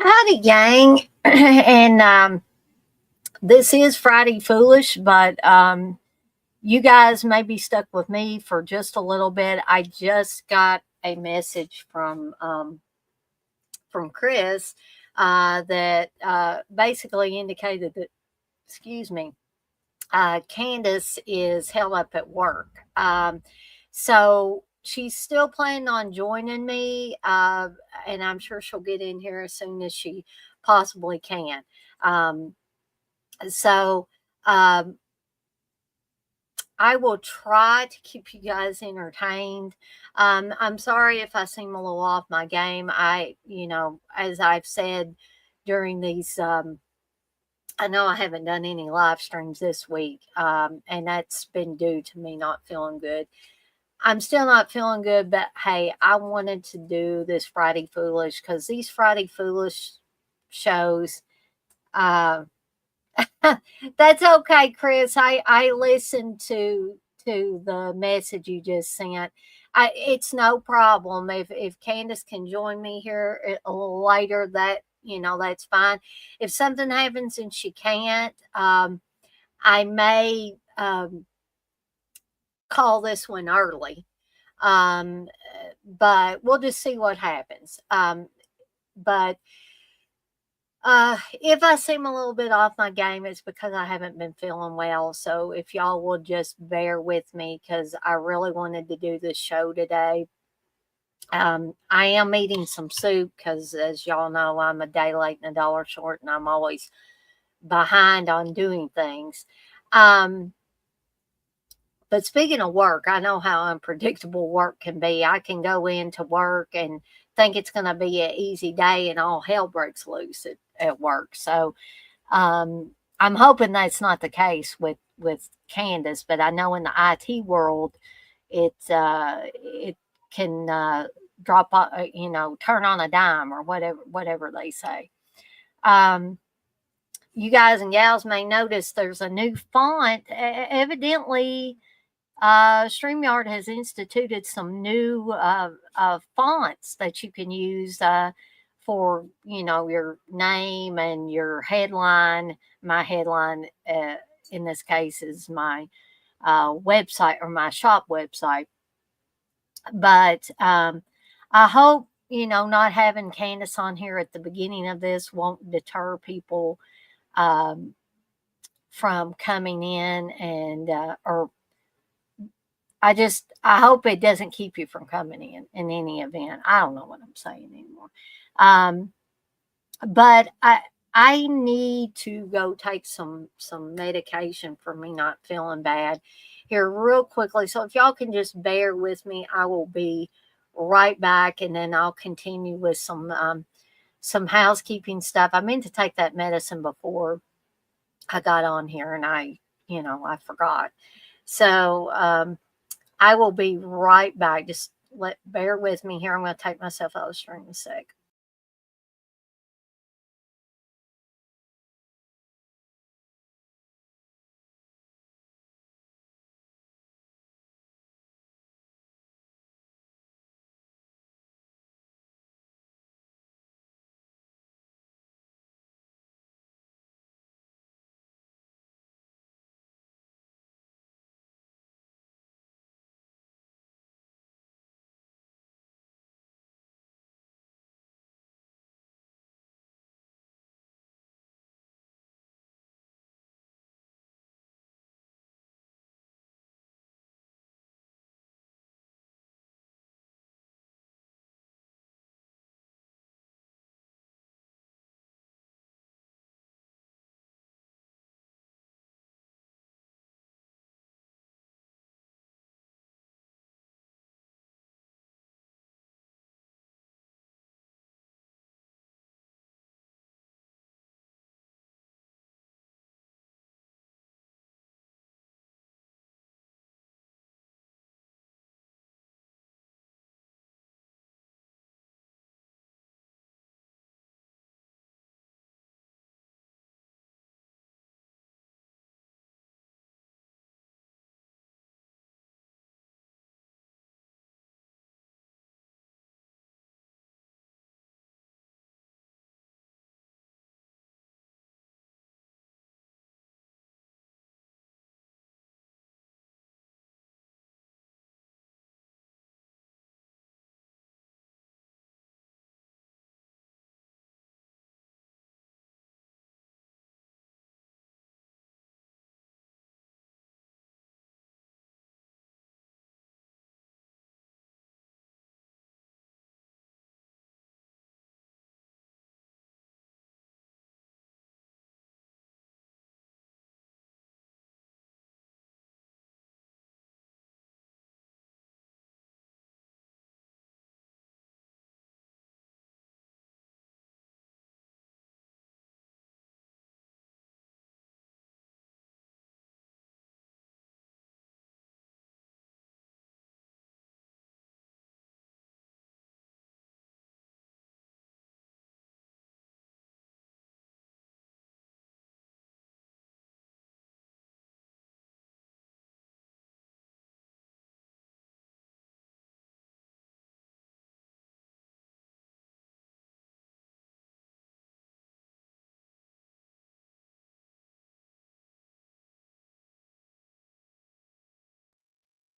Howdy, gang. and This is Friday Foolish, but you guys may be stuck with me for just a little bit. I just got a message from Chris that basically indicated that, excuse me, Candice is held up at work. So she's still planning on joining me, and I'm sure she'll get in here as soon as she possibly can. Um, so um, I will try to keep you guys entertained. I'm sorry if I seem a little off my game. As I've said during these, I know I haven't done any live streams this week, and that's been due to me not feeling good. I'm still not feeling good, but hey, I wanted to do this Friday Foolish because these Friday Foolish shows, uh, that's okay, Chris. I listened to the message you just sent. It's no problem if Candace can join me here a little later. That's fine. If something happens and she can't, I may call this one early. But we'll just see what happens. But if I seem a little bit off my game, it's because I haven't been feeling well. So if y'all will just bear with me, because I really wanted to do this show today. I am eating some soup because, as y'all know, I'm a day late and a dollar short, and I'm always behind on doing things. Um, but speaking of work, I know how unpredictable work can be. I can go into work and think it's going to be an easy day, and all hell breaks loose at work. So I'm hoping that's not the case with Candace, but I know in the IT world, it can turn on a dime or whatever they say. Um, you guys and gals may notice there's a new font. Evidently, StreamYard has instituted some new fonts that you can use for, your name and your headline. My headline, in this case, is my website or my shop website. But I hope, not having Candace on here at the beginning of this won't deter people um, from coming in or I hope it doesn't keep you from coming in any event. I don't know what I'm saying anymore. Um, but I need to go take some medication for me not feeling bad here real quickly. So if y'all can just bear with me, I will be right back, and then I'll continue with some housekeeping stuff. I meant to take that medicine before I got on here, and I forgot. So I will be right back. Just bear with me here. I'm going to take myself out of the stream a sec.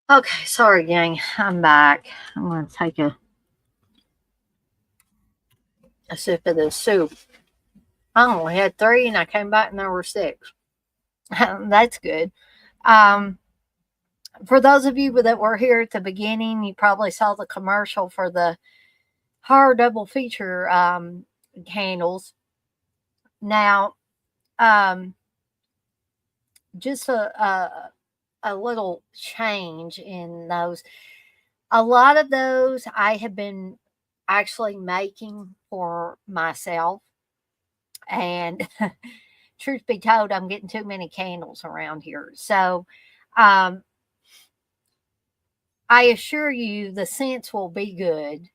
Okay, sorry, gang. I'm back. I'm going to take a sip of this soup. I only had three, and I came back and there were six. That's good. Um, for those of you that were here at the beginning, you probably saw the commercial for the horror double feature candles. Now, um, just a little change in those. A lot of those I have been actually making for myself. And truth be told, I'm getting too many candles around here. So um, I assure you the scents will be good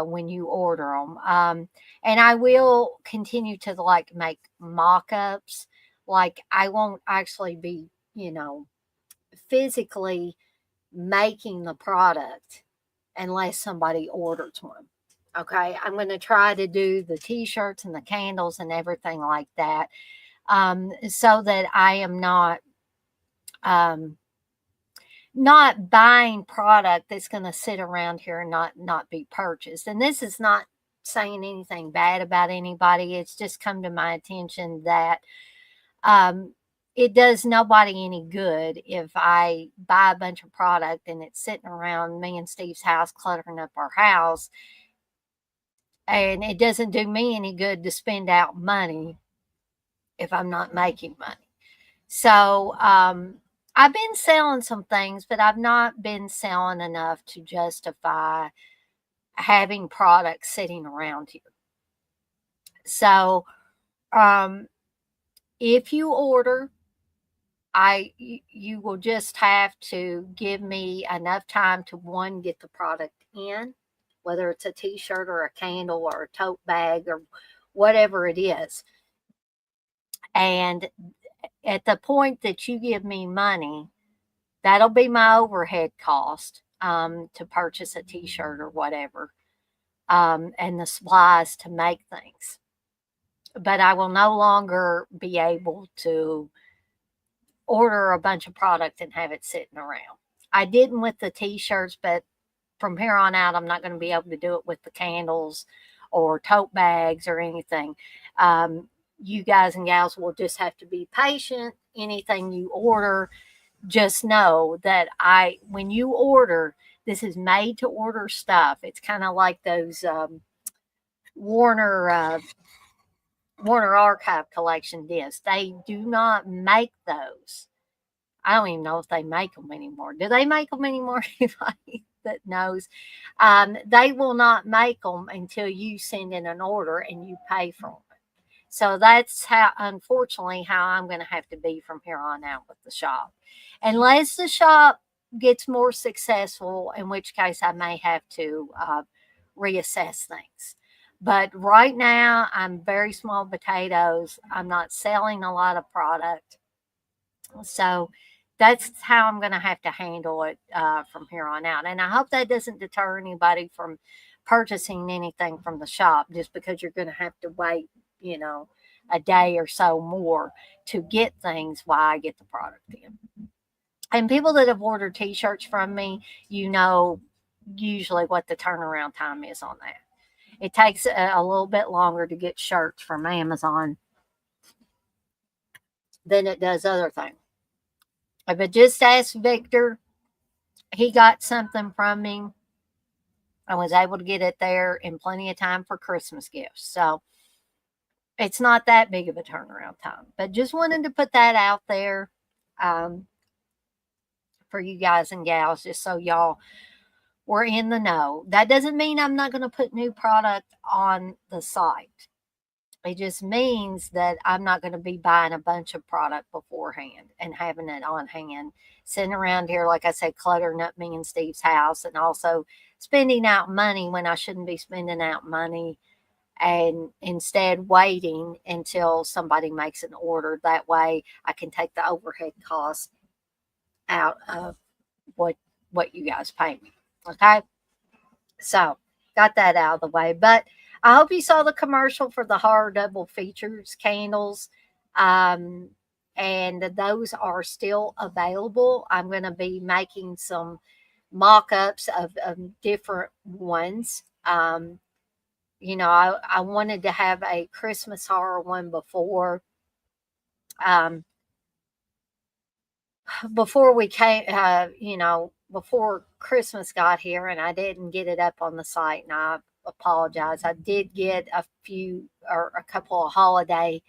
when you order them. And I will continue to like make mock ups. Like I won't actually be, you know, physically making the product unless somebody orders one. Okay, I'm going to try to do the t-shirts and the candles and everything like that, so that I am um, not buying product that's going to sit around here and not be purchased. And this is not saying anything bad about anybody. It's just come to my attention that um, it does nobody any good if I buy a bunch of product and it's sitting around me and Steve's house cluttering up our house, and it doesn't do me any good to spend out money if I'm not making money. So I've been selling some things, but I've not been selling enough to justify having products sitting around here. So um, if you order, you will just have to give me enough time to one, get the product in, whether it's a t-shirt or a candle or a tote bag or whatever it is. And at the point that you give me money, that'll be my overhead cost to purchase a t-shirt or whatever, and the supplies to make things. But I will no longer be able to order a bunch of product and have it sitting around. I didn't with the t-shirts, but from here on out, I'm not going to be able to do it with the candles or tote bags or anything. You guys and gals will just have to be patient. Anything you order, just know that when you order, this is made to order stuff. It's kind of like those Warner Warner Archive Collection discs. They do not make those. I don't even know if they make them anymore. Do they make them anymore? Anybody that knows? They will not make them until you send in an order and you pay for them. So that's how, unfortunately, how I'm going to have to be from here on out with the shop. Unless the shop gets more successful, in which case I may have to reassess things. But right now, I'm very small potatoes. I'm not selling a lot of product. So that's how I'm going to have to handle it from here on out. And I hope that doesn't deter anybody from purchasing anything from the shop just because you're going to have to wait, you know, a day or so more to get things while I get the product in. And people that have ordered t shirts from me, you know, usually what the turnaround time is on that. It takes a little bit longer to get shirts from Amazon than it does other things. But just ask Victor. He got something from me. I was able to get it there in plenty of time for Christmas gifts. So it's not that big of a turnaround time. But just wanted to put that out there um, for you guys and gals, just so y'all were in the know. That doesn't mean I'm not going to put new product on the site. It just means that I'm not going to be buying a bunch of product beforehand and having it on hand, sitting around here, like I said, cluttering up me and Steve's house, and also spending out money when I shouldn't be spending out money, and instead waiting until somebody makes an order. That way I can take the overhead cost out of what you guys pay me. Okay? So, got that out of the way. But I hope you saw the commercial for the horror double features candles. Um, and those are still available. I'm going to be making some mock-ups of different ones. I wanted to have a Christmas horror one um, before we came, before Christmas got here, and I didn't get it up on the site, and I apologize. I did get a few or a couple of holiday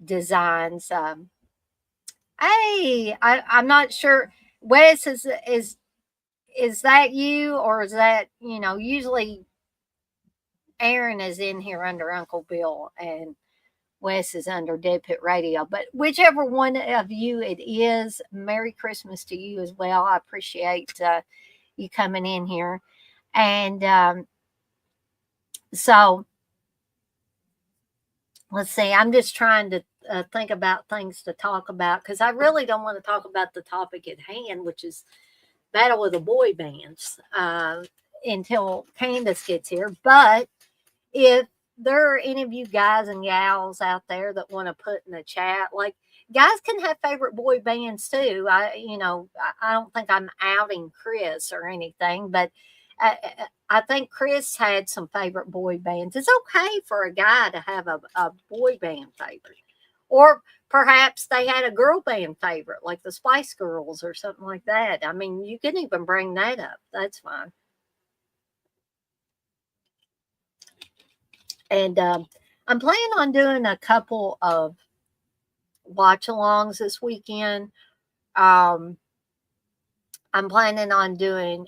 designs. I'm not sure. Wes, is that you, or is that, usually Aaron is in here under Uncle Bill and Wes is under Dead Pit Radio. But whichever one of you it is, Merry Christmas to you as well. I appreciate you coming in here. And so let's see, I'm just trying to think about things to talk about because I really don't want to talk about the topic at hand, which is Battle of the Boy Bands, until Candice gets here. But if there are any of you guys and gals out there that want to put in the chat, like, guys can have favorite boy bands too. I don't think I'm outing Chris or anything, but I think Chris had some favorite boy bands. It's okay for a guy to have a boy band favorite, or perhaps they had a girl band favorite, like the Spice Girls or something like that. I mean, you can even bring that up. That's fine. And I'm planning on doing a couple of watch alongs this weekend. Um, I'm planning on doing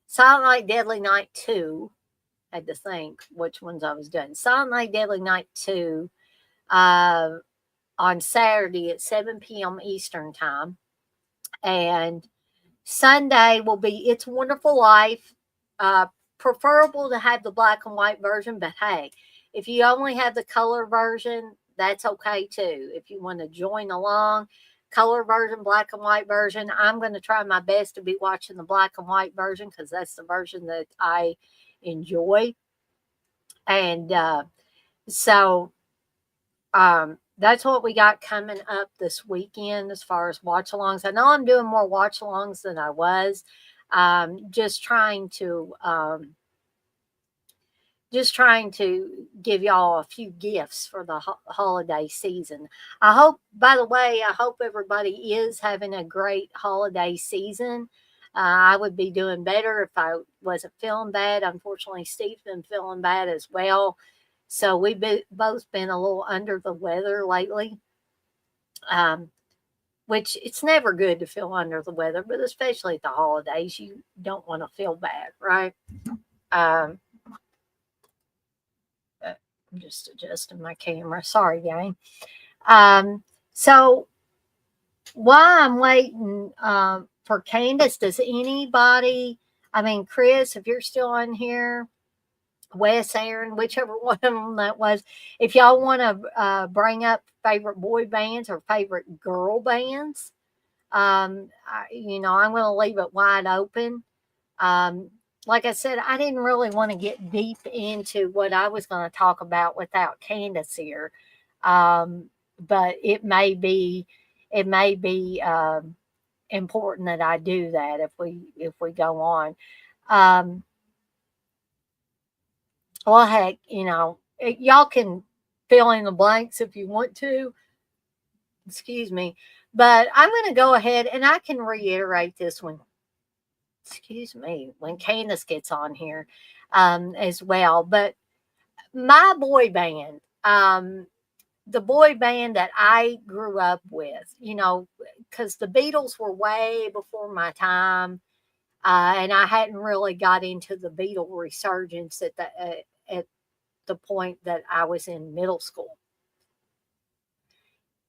Silent Night, Deadly Night 2. I had to think which ones I was doing. Silent Night, Deadly Night 2 uh, on Saturday at 7 p.m. Eastern Time. And Sunday will be It's Wonderful Life. Preferable to have the black and white version, but hey, if you only have the color version, that's okay too. If you want to join along, color version, black and white version, I'm going to try my best to be watching the black and white version because that's the version that I enjoy. And so that's what we got coming up this weekend as far as watch alongs. I know I'm doing more watch alongs than I was. Just trying to give y'all a few gifts for the holiday season. By the way, I hope everybody is having a great holiday season. I would be doing better if I wasn't feeling bad. Unfortunately, Steve's been feeling bad as well. So we've both been a little under the weather lately, which it's never good to feel under the weather, but especially at the holidays, you don't want to feel bad, right? Um, I'm just adjusting my camera. Sorry, gang. So while I'm waiting for Candice, does anybody, I mean, Chris, if you're still on here, Wes, Aaron, whichever one of them that was, if y'all want to bring up favorite boy bands or favorite girl bands, I'm going to leave it wide open. Like I said, I didn't really want to get deep into what I was going to talk about without Candice here. But it may be important that I do that if we go on. Um, well, heck, y'all can fill in the blanks if you want to. Excuse me, but I'm going to go ahead and I can reiterate this one. Excuse me, when Candace gets on here as well. But my boy band, the boy band that I grew up with, because the Beatles were way before my time, and I hadn't really got into the Beatle resurgence at the point that I was in middle school.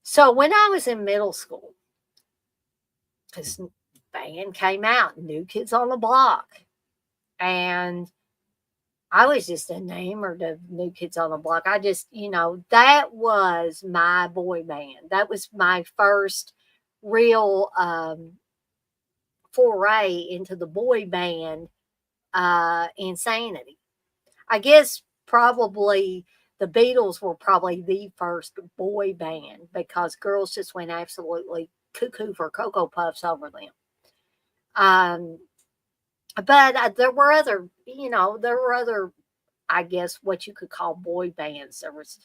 So when I was in middle school, this band came out, New Kids on the Block, and I was just enamored of New Kids on the Block. I just, that was my boy band. That was my first real foray into the boy band insanity. I guess probably the Beatles were probably the first boy band because girls just went absolutely cuckoo for Cocoa Puffs over them. Um, but there were other, I guess, what you could call boy bands. There was,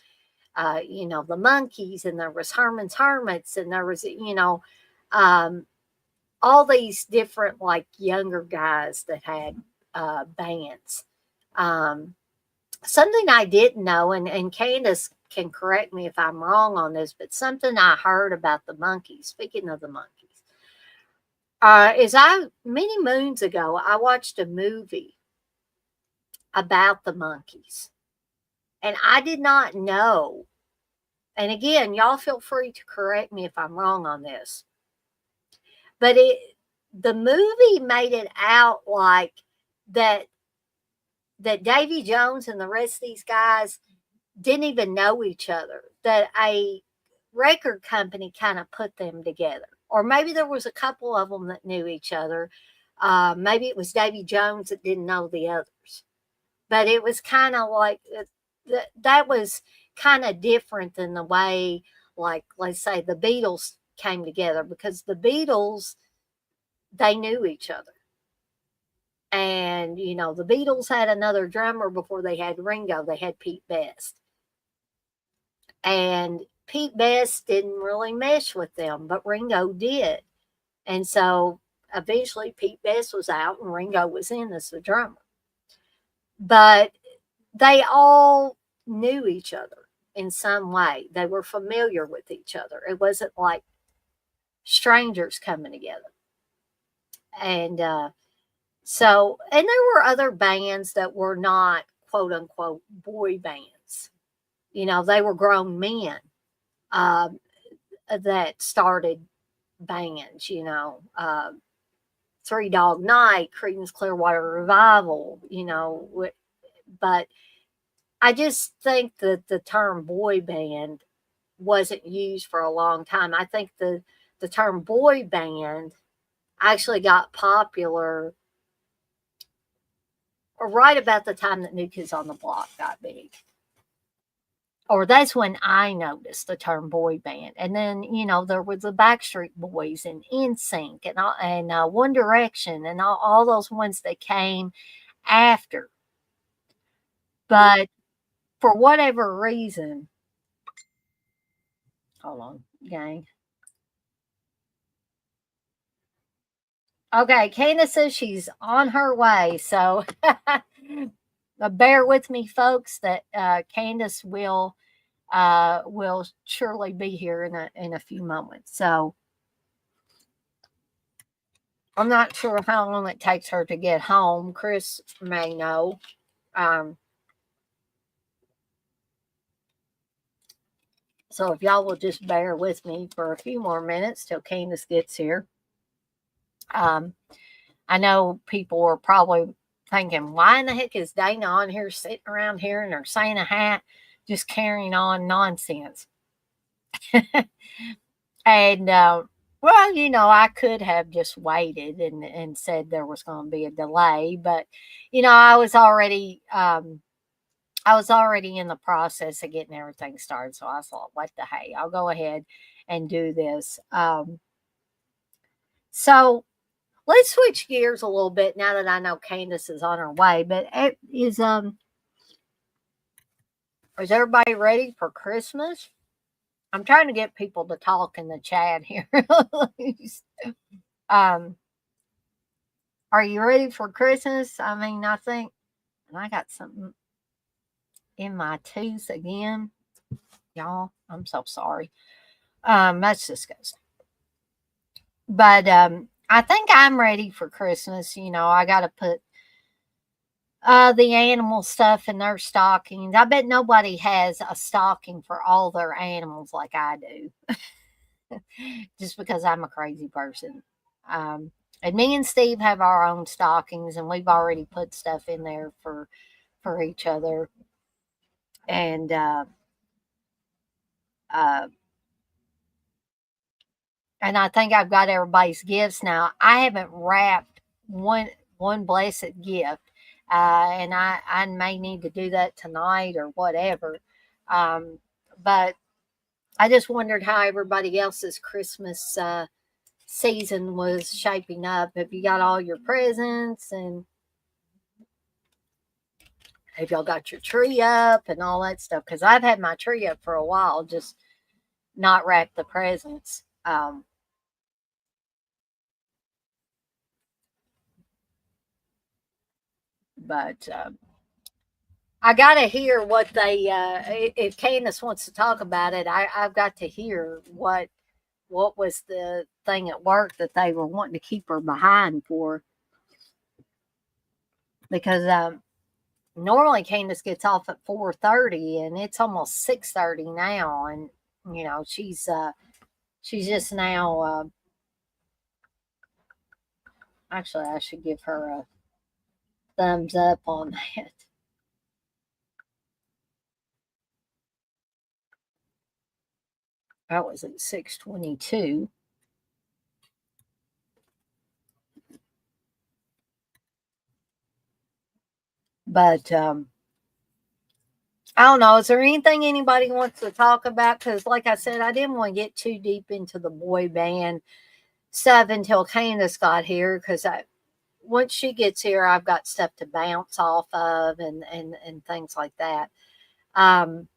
the Monkees, and there was Herman's Hermits, and there was, um, all these different like younger guys that had bands. Um, Something I didn't know, and Candace can correct me if I'm wrong on this, but something I heard about the Monkees. Speaking of the Monkees, is I many moons ago I watched a movie about the Monkees, and I did not know. And again, y'all feel free to correct me if I'm wrong on this, but the movie made it out like that Davy Jones and the rest of these guys didn't even know each other, that a record company kind of put them together. Or maybe there was a couple of them that knew each other. Maybe it was Davy Jones that didn't know the others. But it was kind of like that was kind of different than the way, like, let's say the Beatles came together, because the Beatles, they knew each other. And, the Beatles had another drummer before they had Ringo. They had Pete Best. And Pete Best didn't really mesh with them, but Ringo did. And so eventually Pete Best was out and Ringo was in as the drummer. But they all knew each other in some way. They were familiar with each other. It wasn't like strangers coming together. And and there were other bands that were not quote unquote boy bands. They were grown men um, that started bands, Three Dog Night, Creedence Clearwater Revival, but I just think that the term boy band wasn't used for a long time. I think the term boy band actually got popular right about the time that New Kids on the Block got big. Or that's when I noticed the term boy band. And then, there was the Backstreet Boys and NSYNC and One Direction and all those ones that came after. But for whatever reason, hold on, gang. Okay, Candace says she's on her way. So bear with me, folks, that Candace will surely be here in a few moments. So I'm not sure how long it takes her to get home. Chris may know. So if y'all will just bear with me for a few more minutes till Candace gets here. I know people are probably thinking, why in the heck is Dana on here sitting around here in her Santa hat, just carrying on nonsense? And well, I could have just waited and said there was going to be a delay, but I was already in the process of getting everything started, so I thought, what the hey, I'll go ahead and do this. So let's switch gears a little bit now that I know Candace is on her way. But is everybody ready for Christmas? I'm trying to get people to talk in the chat here. Are you ready for Christmas? I mean, I think, and I got something in my tooth again, y'all. I'm so sorry. That's disgusting. But I think I'm ready for Christmas. I got to put the animal stuff in their stockings. I bet nobody has a stocking for all their animals like I do. Just because I'm a crazy person. And me and Steve have our own stockings, and we've already put stuff in there for each other. And and I think I've got everybody's gifts now. I haven't wrapped one blessed gift, and I may need to do that tonight or whatever. Um, but I just wondered how everybody else's Christmas season was shaping up. Have you got all your presents, and have y'all got your tree up and all that stuff? Because I've had my tree up for a while, just not wrapped the presents. But I got to hear what they. If Candace wants to talk about it, I've got to hear what was the thing at work that they were wanting to keep her behind for, because normally Candace gets off at 4:30 and it's almost 6:30 now, and she's just now. Actually, I should give her a thumbs up on that. That was at 6:22. But I don't know. Is there anything anybody wants to talk about? Because, like I said, I didn't want to get too deep into the boy band stuff until Candace got here. Because once she gets here, I've got stuff to bounce off of, and things like that. Um,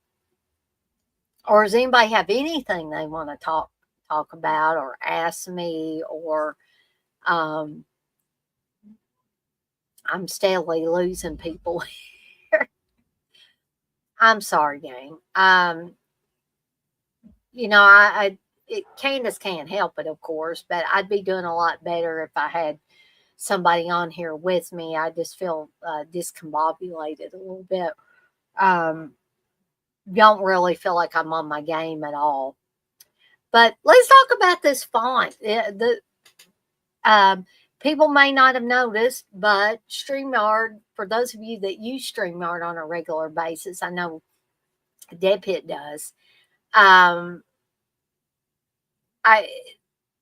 or does anybody have anything they want to talk about or ask me, or um, I'm steadily losing people here. I'm sorry, gang. Candace can't help it, of course, but I'd be doing a lot better if I had somebody on here with me. I just feel discombobulated a little bit. Um, don't really feel like I'm on my game at all. But let's talk about this font. Um, People may not have noticed, but StreamYard, for those of you that use StreamYard on a regular basis, I know Deb Hit does. Um, I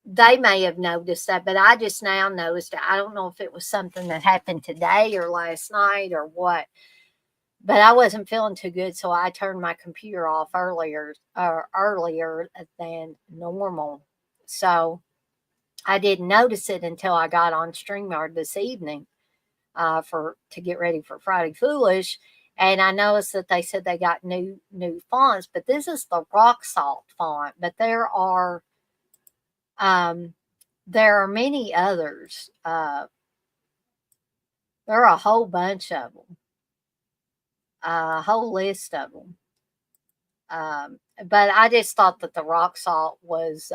They may have noticed that, but I just now noticed it. I don't know if it was something that happened today or last night or what, but I wasn't feeling too good, so I turned my computer off earlier than normal. So I didn't notice it until I got on StreamYard this evening for to get ready for Friday Foolish, and I noticed that they said they got new fonts, but this is the rock salt font. But um, there are many others. There are a whole bunch of them, a whole list of them. But I just thought that the rock salt was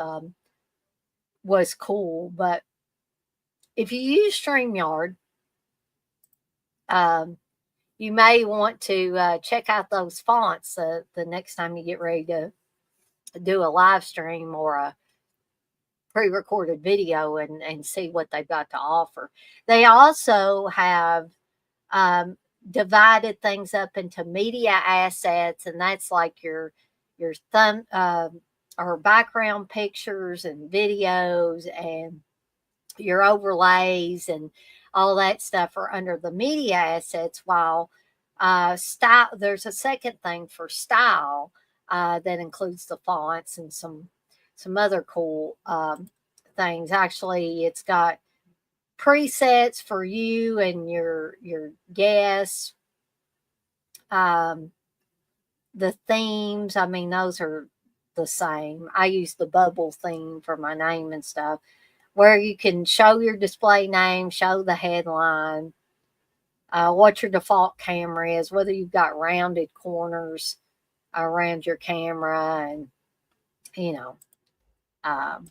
cool. But if you use StreamYard, um, you may want to check out those fonts the next time you get ready to do a live stream or a pre-recorded video, and see what they've got to offer. They also have um, divided things up into media assets, and that's like your thumb or background pictures and videos, and your overlays and all that stuff are under the media assets. While style, there's a second thing for style that includes the fonts and some other cool things. Actually, it's got presets for you and your guests. Um, the themes, I mean, those are the same. I use the bubble theme for my name and stuff, where you can show your display name, show the headline, what your default camera is, whether you've got rounded corners around your camera, and you know. Um,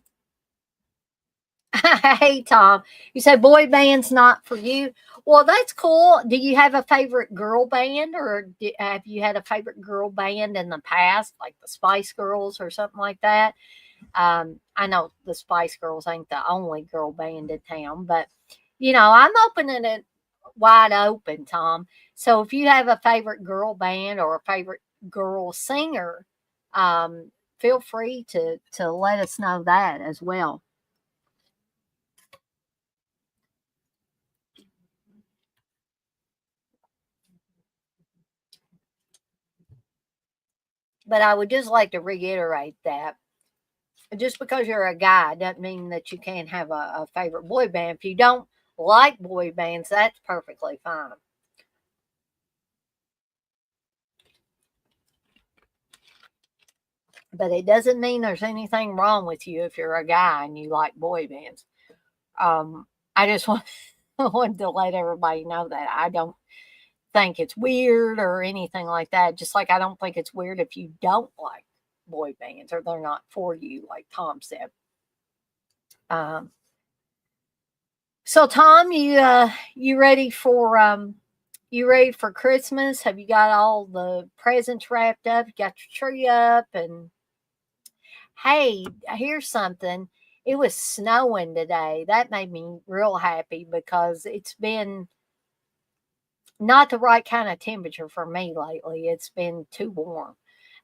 Hey, Tom, you say boy band's not for you. Well, that's cool. Do you have a favorite girl band, or have you had a favorite girl band in the past, like the Spice Girls or something like that? I know the Spice Girls ain't the only girl band in town, but I'm opening it wide open, Tom. So if you have a favorite girl band or a favorite girl singer, um, feel free to let us know that as well. But I would just like to reiterate that just because you're a guy doesn't mean that you can't have a favorite boy band. If you don't like boy bands, that's perfectly fine. But it doesn't mean there's anything wrong with you if you're a guy and you like boy bands. I just wanted to let everybody know that I don't think it's weird or anything like that. Just like I don't think it's weird if you don't like boy bands or they're not for you, like Tom said. Um, so Tom, you ready for Christmas? Have you got all the presents wrapped up? You got your tree up? And hey, here's something. It was snowing today. That made me real happy because it's been not the right kind of temperature for me lately. It's been too warm.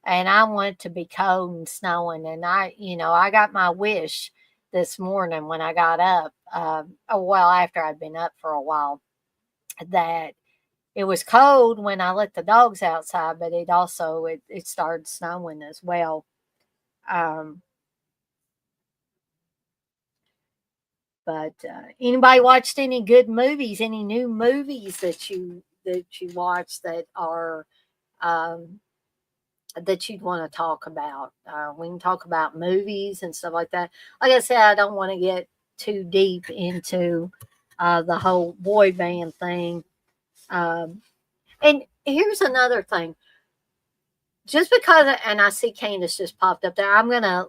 And I want it to be cold and snowing. And I got my wish this morning when I got up, well, after I'd been up for a while, that it was cold when I let the dogs outside, but it started snowing as well. Um, but anybody watched any good movies? Any new movies that you watched um, that you'd want to talk about? We can talk about movies and stuff like that. Like I said, I don't want to get too deep into the whole boy band thing. Um, and here's another thing. Just because, and I see Candace just popped up there, I'm going to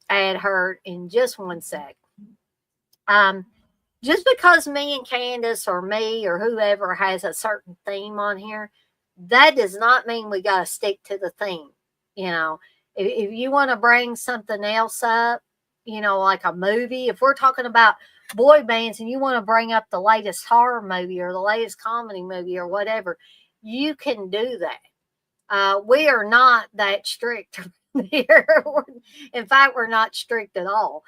add her in just one sec. Um, just because me and Candace or me or whoever has a certain theme on here, that does not mean we got to stick to the theme. You know, if you want to bring something else up, like a movie, if we're talking about boy bands and you want to bring up the latest horror movie or the latest comedy movie or whatever, you can do that. We are not that strict here. In fact, we're not strict at all.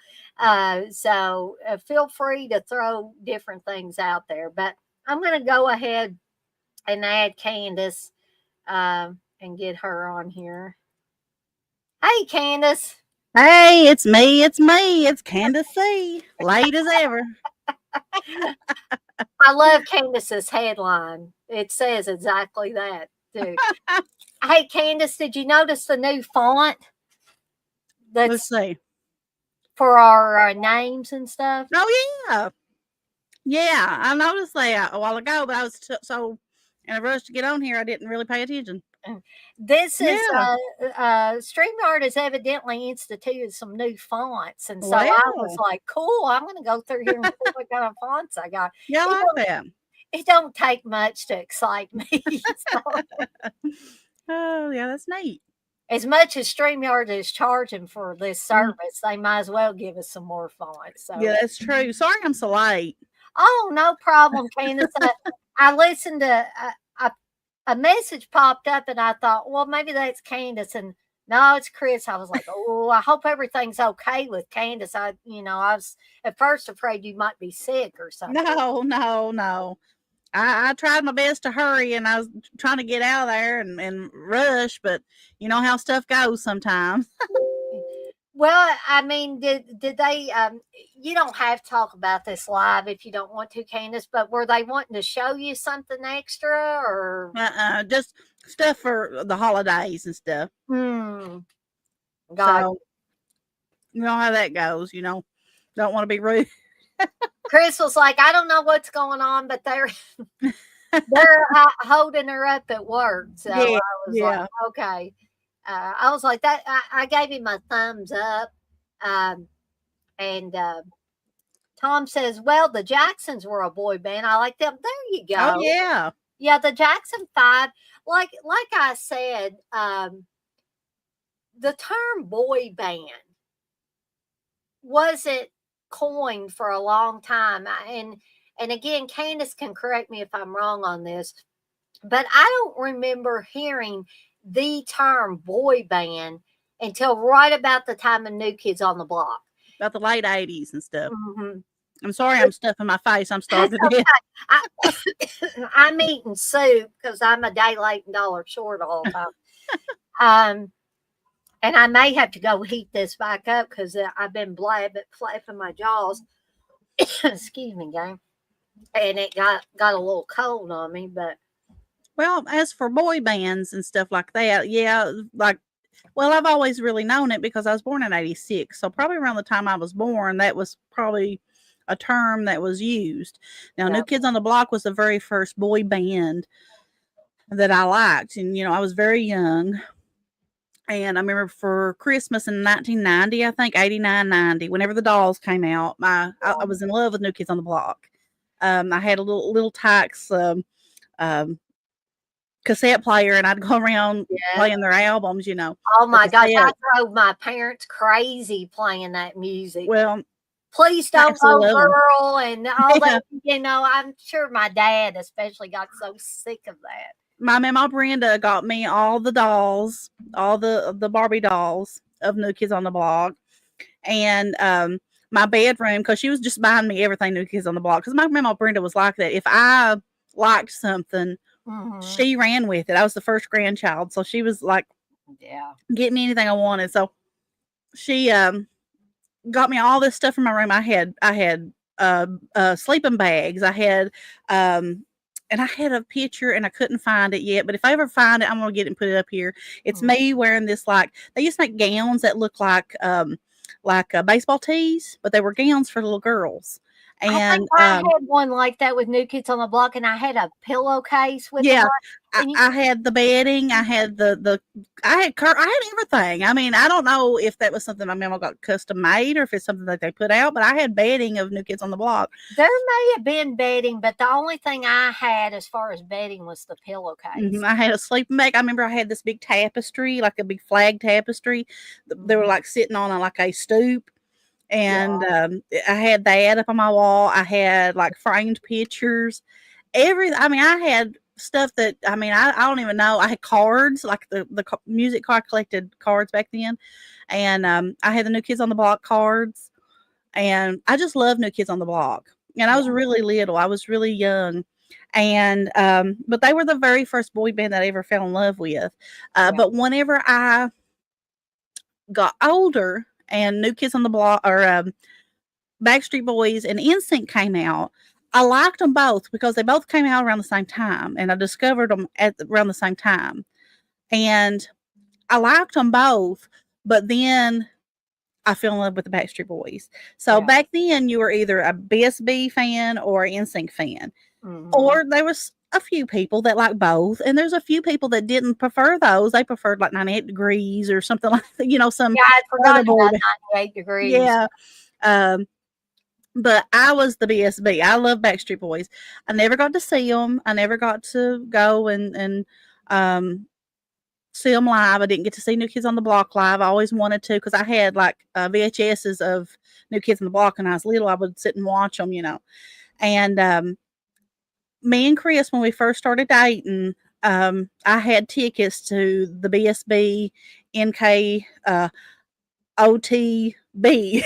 So feel free to throw different things out there. But I'm going to go ahead and add Candace and get her on here. Hey, Candace. Hey, it's me. It's me. It's Candice I. Late as ever. I love Candace's headline. It says exactly that, too. Hey, Candace, did you notice the new font Let's that's see. for our names and stuff? Oh, yeah. Yeah, I noticed that a while ago, but I was so in a rush to get on here, I didn't really pay attention. This is Yeah. StreamYard has evidently instituted some new fonts, and so I was Well, like, "Cool, I'm going to go through here and see what kind of fonts I got." yeah, I It like don't that. it don't take much to excite me. So, Oh, yeah, that's neat. as much as StreamYard is charging for this Mm, service, they might as well give us some more fonts. yeah, So, that's true. Sorry I'm so late. oh, no problem, Candace. I listened to a message popped up, and I thought, well, maybe that's Candace, and no, it's Chris. I was like, oh, I hope everything's okay with Candace. I was at first afraid you might be sick or something. No, no, no. I tried my best to hurry and I was trying to get out of there and rush, but you know how stuff goes sometimes. Well, I mean, did they? You don't have to talk about this live if you don't want to, Candace. But were they wanting to show you something extra, or? Just stuff for the holidays and stuff. Hmm. God, So you know how that goes. Don't want to be rude. Chris was like, I don't know what's going on, but they're holding her up at work. So Yeah, I was like, yeah. okay. I was like that. I gave him a thumbs up. Um, and Tom says, well, the Jacksons were a boy band. I like them. There you Oh go. yeah. Yeah, the Jackson Five. Like I said, the term boy band wasn't coined for a long time. And again, Candace can correct me if I'm wrong on this, but I don't remember hearing the term boy band until right about the time of New Kids on the Block. About the late 80s and stuff. Mm-hmm. I'm sorry I'm stuffing my face. I'm That's starving to death. okay. I'm eating soup because I'm a day late and dollar short all the time. Um, and I may have to go heat this back up because I've been flapping my jaws. Excuse me, gang. And it got a little cold on me, but Well, as for boy bands and stuff like that, yeah, like, well, I've always really known it because I was born in '86. So probably around the time I was born, that was probably a term that was used. Now, yeah. New Kids on the Block was the very first boy band that I liked. And, I was very young. And I remember for Christmas in 1990, I think 89, 90, whenever the dolls came out, I was in love with New Kids on the Block. I had a little Tyx um, cassette player, and I'd go around Yeah. playing their albums, Oh the my gosh, I cassette. drove my parents crazy playing that music. Well, Please I don't go, absolutely love them. girl, and all Yeah, that. I'm sure my dad especially got so sick of that. my Mama Brenda got me all the dolls, all the Barbie dolls of New Kids on the Block, and my bedroom, because she was just buying me everything New Kids on the Block. Because my Mama Brenda was like that. If I liked something, Hmm. she ran with it. I was the first grandchild, so she was like, Yeah. get me anything I wanted. So she got me all this stuff in my room. I had sleeping bags. I had and I had a picture and I couldn't find it yet. But if I ever find it, I'm gonna get it and put it up here. It's Mhm. me wearing this, like, they used to make gowns that look like baseball tees, but they were gowns for little girls. I And think I had one like that with New Kids on the Block, and I had a pillowcase with them yeah, on it, and I had the bedding, I had I had everything. I mean, I don't know if that was something my mama got custom made or if it's something that they put out, but I had bedding of New Kids on the Block. there may have been bedding, but the only thing I had as far as bedding was the pillowcase. I had a sleeping bag. I remember I had this big tapestry, like a big flag tapestry. They were Mhm. like sitting on like a stoop, Yeah. and I had that up on my wall. I had like framed pictures. I mean, I had stuff that, I mean, I don't even know. I had cards, like the music car collected cards back then, and I had the New Kids on the Block cards, and I just love New Kids on the Block. And I Yeah. was really little. I was really young. And but they were the very first boy band that I ever fell in love with. Yeah. But whenever I got older and New Kids on the Block or Backstreet Boys and NSYNC came out, I liked them both because they both came out around the same time, and I discovered them around the same time, and I liked them both. But then I fell in love with the Backstreet Boys. So Yeah. back then, you were either a BSB fan or an NSYNC fan, Mhm. or there was a few people that liked both, and there's a few people that didn't prefer those. They preferred like 98 Degrees or something like that, some Yeah, I'd other forgotten boy about band. 98 Degrees. Yeah. Um, but I was the BSB. I love Backstreet Boys. I never got to see them. I never got to go and um, see them live. I didn't get to see New Kids on the Block live. I always wanted to because I had like VHSs of New Kids on the Block when I was little. I would sit and watch them. And me and Chris, when we first started dating, I had tickets to the BSB NK OTB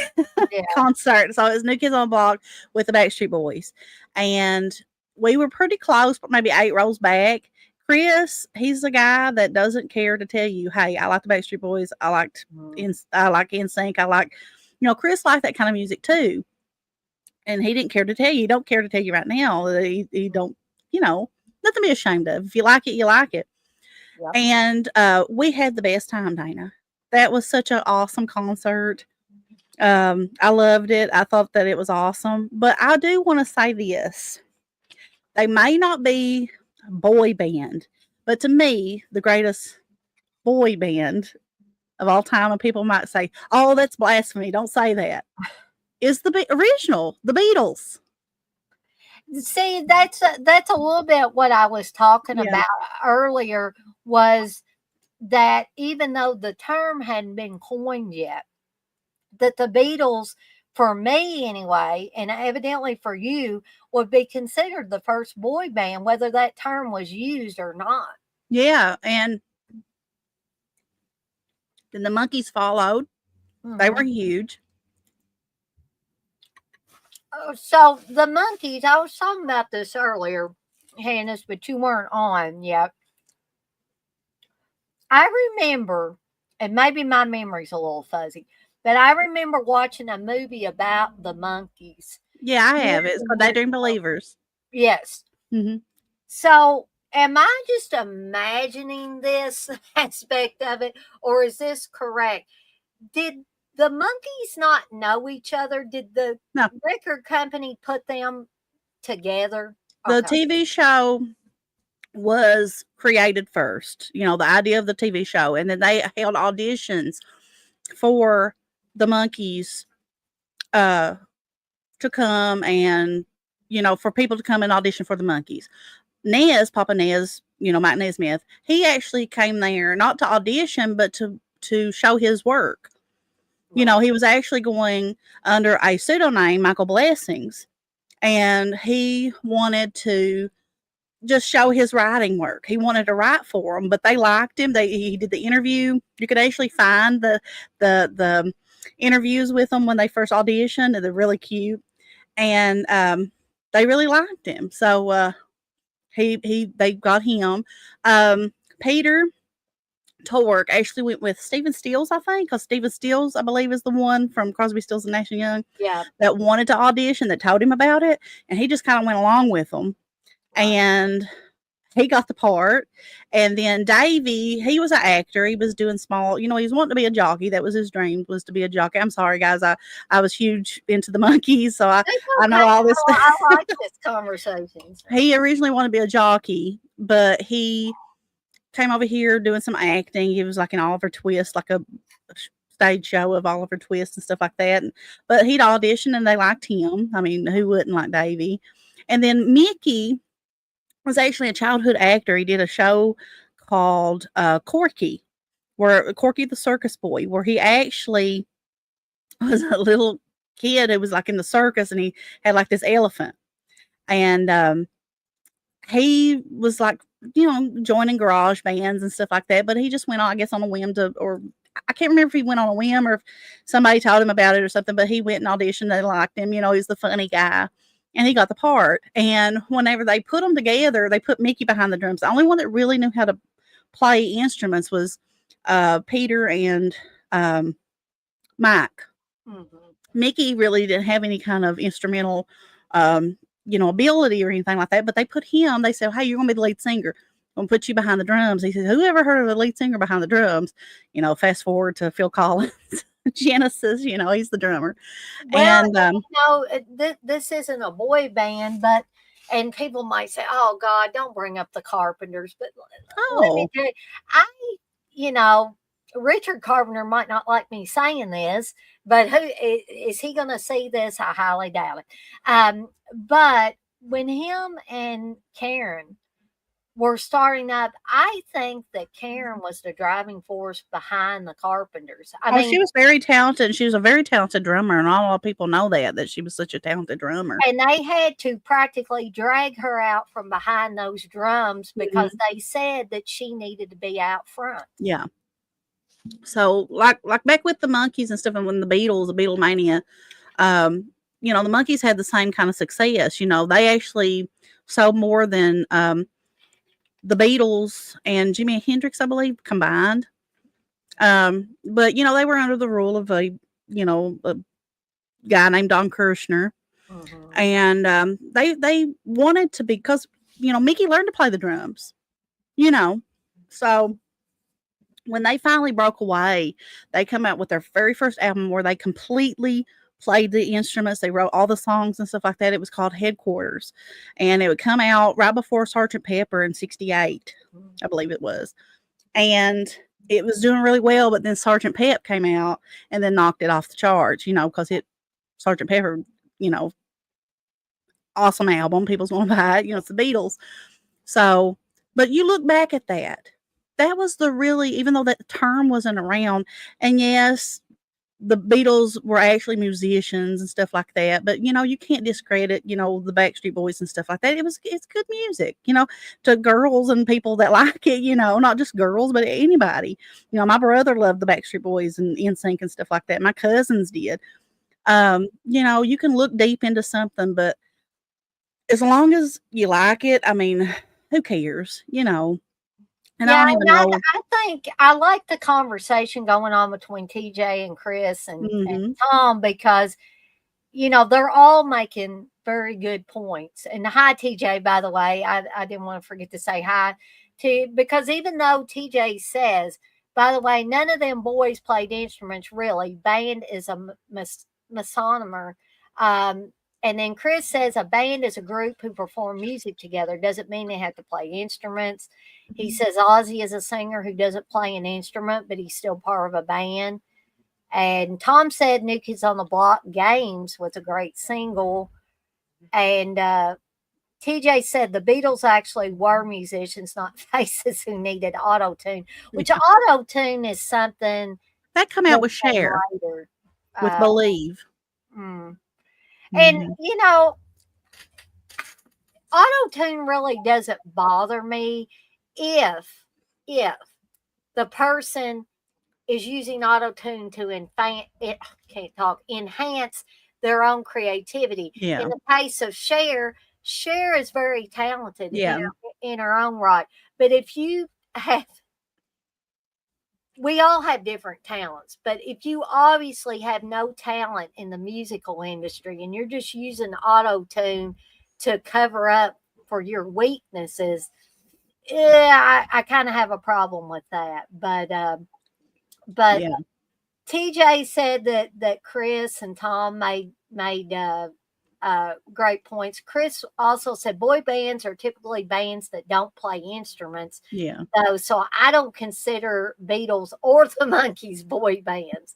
Yeah. concert. So it was New Kids on the Block with the Backstreet Boys. And we were pretty close, but maybe 8 rows back. Chris, he's the guy that doesn't care to tell you, hey, I like the Backstreet Boys. Mhm. I like NSYNC. Chris liked that kind of music too. And he didn't care to tell you. He don't care to tell you right now that he don't, nothing to be ashamed of. If you like it, you like it. Yep. And we had the best time, Dana. That was such an awesome concert. I loved it. I thought that it was awesome. But I do want to say this. They may not be a boy band, but to me, the greatest boy band of all time, and people might say, oh, that's blasphemy. Don't say that. Is the original, the Beatles. See, that's a little bit what I was talking Yeah. about earlier, was that even though the term hadn't been coined yet, that the Beatles, for me anyway, and evidently for you, would be considered the first boy band, whether that term was used or not. Yeah. And then the Monkeys followed. They were Mhm. huge. So the monkeys, I was talking about this earlier, Hannes, but you weren't on yet. I remember, and maybe my memory's a little fuzzy, but I remember watching a movie about the monkeys. Yeah, I have. Years It's and called years Daydream ago. Believers. Yes. Mhm. So, am I just imagining this aspect of it, or is this correct? Did the monkeys not know each other? Did the No, record company put them together? the Okay. TV show was created first, the idea of the TV show, and then they held auditions for the monkeys uh to come and for people to come and audition for the monkeys. Papa Nez, Mike Nesmith, he actually came there not to audition but to show his work. Right. He was actually going under a pseudonym, Michael Blessings, and he wanted to just show his writing work. He wanted to write for them, but they liked him. He did the interview. You could actually find the interviews with them when they first auditioned, and they're really cute. And they really liked him, so they got him. Peter Tork actually went with Stephen Stills, I think, because Stephen Stills, I believe, is the one from Crosby, Stills and Nash and Young Yeah. that wanted to audition, that told him about it, and he just kind of went along with them. Right. And he got the part. And then Davey, he was an actor. He was doing small, he was wanting to be a jockey. That was his dream, was to be a jockey. I'm sorry, guys. I was huge into the monkeys, so It's I okay. know all this stuff. I like this conversation. So. He originally wanted to be a jockey, but he came over here doing some acting. He was like in Oliver Twist, like a stage show of Oliver Twist and stuff like that. But he'd auditioned and they liked him. I mean, who wouldn't like Davey? And then Mickey was actually a childhood actor. He did a show called Corky, where Corky the Circus Boy, where he actually was a little kid who was like in the circus and he had like this elephant. And he was like, joining garage bands and stuff like that. But he just went on, I guess, on a whim or I can't remember if he went on a whim or if somebody told him about it or something. But he went and auditioned. They liked him. He's the funny guy. And he got the part. And whenever they put them together, they put Mickey behind the drums. The only one that really knew how to play instruments was Peter and Mike. Mm-hmm. Mickey really didn't have any kind of instrumental, ability or anything like that. But they put him. They said, "Hey, you're gonna be the lead singer. I'm gonna put you behind the drums." He said, "Who ever heard of the lead singer behind the drums?" Fast forward to Phil Collins, Genesis. He's the drummer, Well, and this isn't a boy band, but and people might say, "Oh God, don't bring up the Carpenters." But let me oh, tell you, I, you know, Richard Carpenter might not like me saying this, but is he going to see this? I highly doubt it. But when him and Karen were starting up, I think that Karen was the driving force behind the Carpenters. I oh, she mean, was very talented. She was a very talented drummer, and not a lot of people know that she was such a talented drummer. and they had to practically drag her out from behind those drums because Mhm. they said that she needed to be out front. Yeah. So like back with the monkeys and stuff, and when the Beatlemania, the monkeys had the same kind of success. They actually sold more than the Beatles and Jimi Hendrix, I believe, combined. But they were under the rule of a guy named Don Kirshner, Hmm. and they wanted to be because Mickey learned to play the drums. You know, so when they finally broke away, they come out with their very first album where they completely played the instruments. They wrote all the songs and stuff like that. It was called Headquarters, and it would come out right before Sergeant Pepper in '68, I believe it was, and it was doing really well. But then Sergeant Pep came out and then knocked it off the charts. Because it Sergeant Pepper, you know, awesome album. People's going to buy it. It's the Beatles. So, but you look back at that. That was even though that term wasn't around, and yes, the Beatles were actually musicians and stuff like that, but you can't discredit, the Backstreet Boys and stuff like that. It's good music, to girls and people that like it, not just girls, but anybody. My brother loved the Backstreet Boys and NSYNC and stuff like that. My cousins did. You can look deep into something, but as long as you like it, I mean, who cares? And I Yeah, don't and even know. I think I like the conversation going on between TJ and Chris and Hmm. Tom because they're all making very good points. And hi, TJ, by the way. I didn't want to forget to say hi to because even though TJ says, by the way, none of them boys played instruments really. Band is a misnomer. Um, and then Chris says a band is a group who perform music together. Doesn't mean they have to play instruments. He says Ozzy is a singer who doesn't play an instrument, but he's still part of a band. And Tom said New Kids on the Block Games was a great single. And TJ said the Beatles actually were musicians, not faces who needed auto tune, which Yeah. auto tune is something That come out that with came Cher later. with Uh, Believe. mm. And, Hmm. auto tune really doesn't bother me if the person is using auto tune to can't talk enhance their own creativity. In Yeah. the case of Cher is very talented Yeah. in her own right. But if you have we all have different talents, but if you obviously have no talent in the musical industry and you're just using auto tune to cover up for your weaknesses, yeah, I kind of have a problem with that. But Yeah. TJ said that Chris and Tom made great points. Chris also said boy bands are typically bands that don't play instruments, Yeah. though. So I don't consider Beatles or the Monkees boy bands.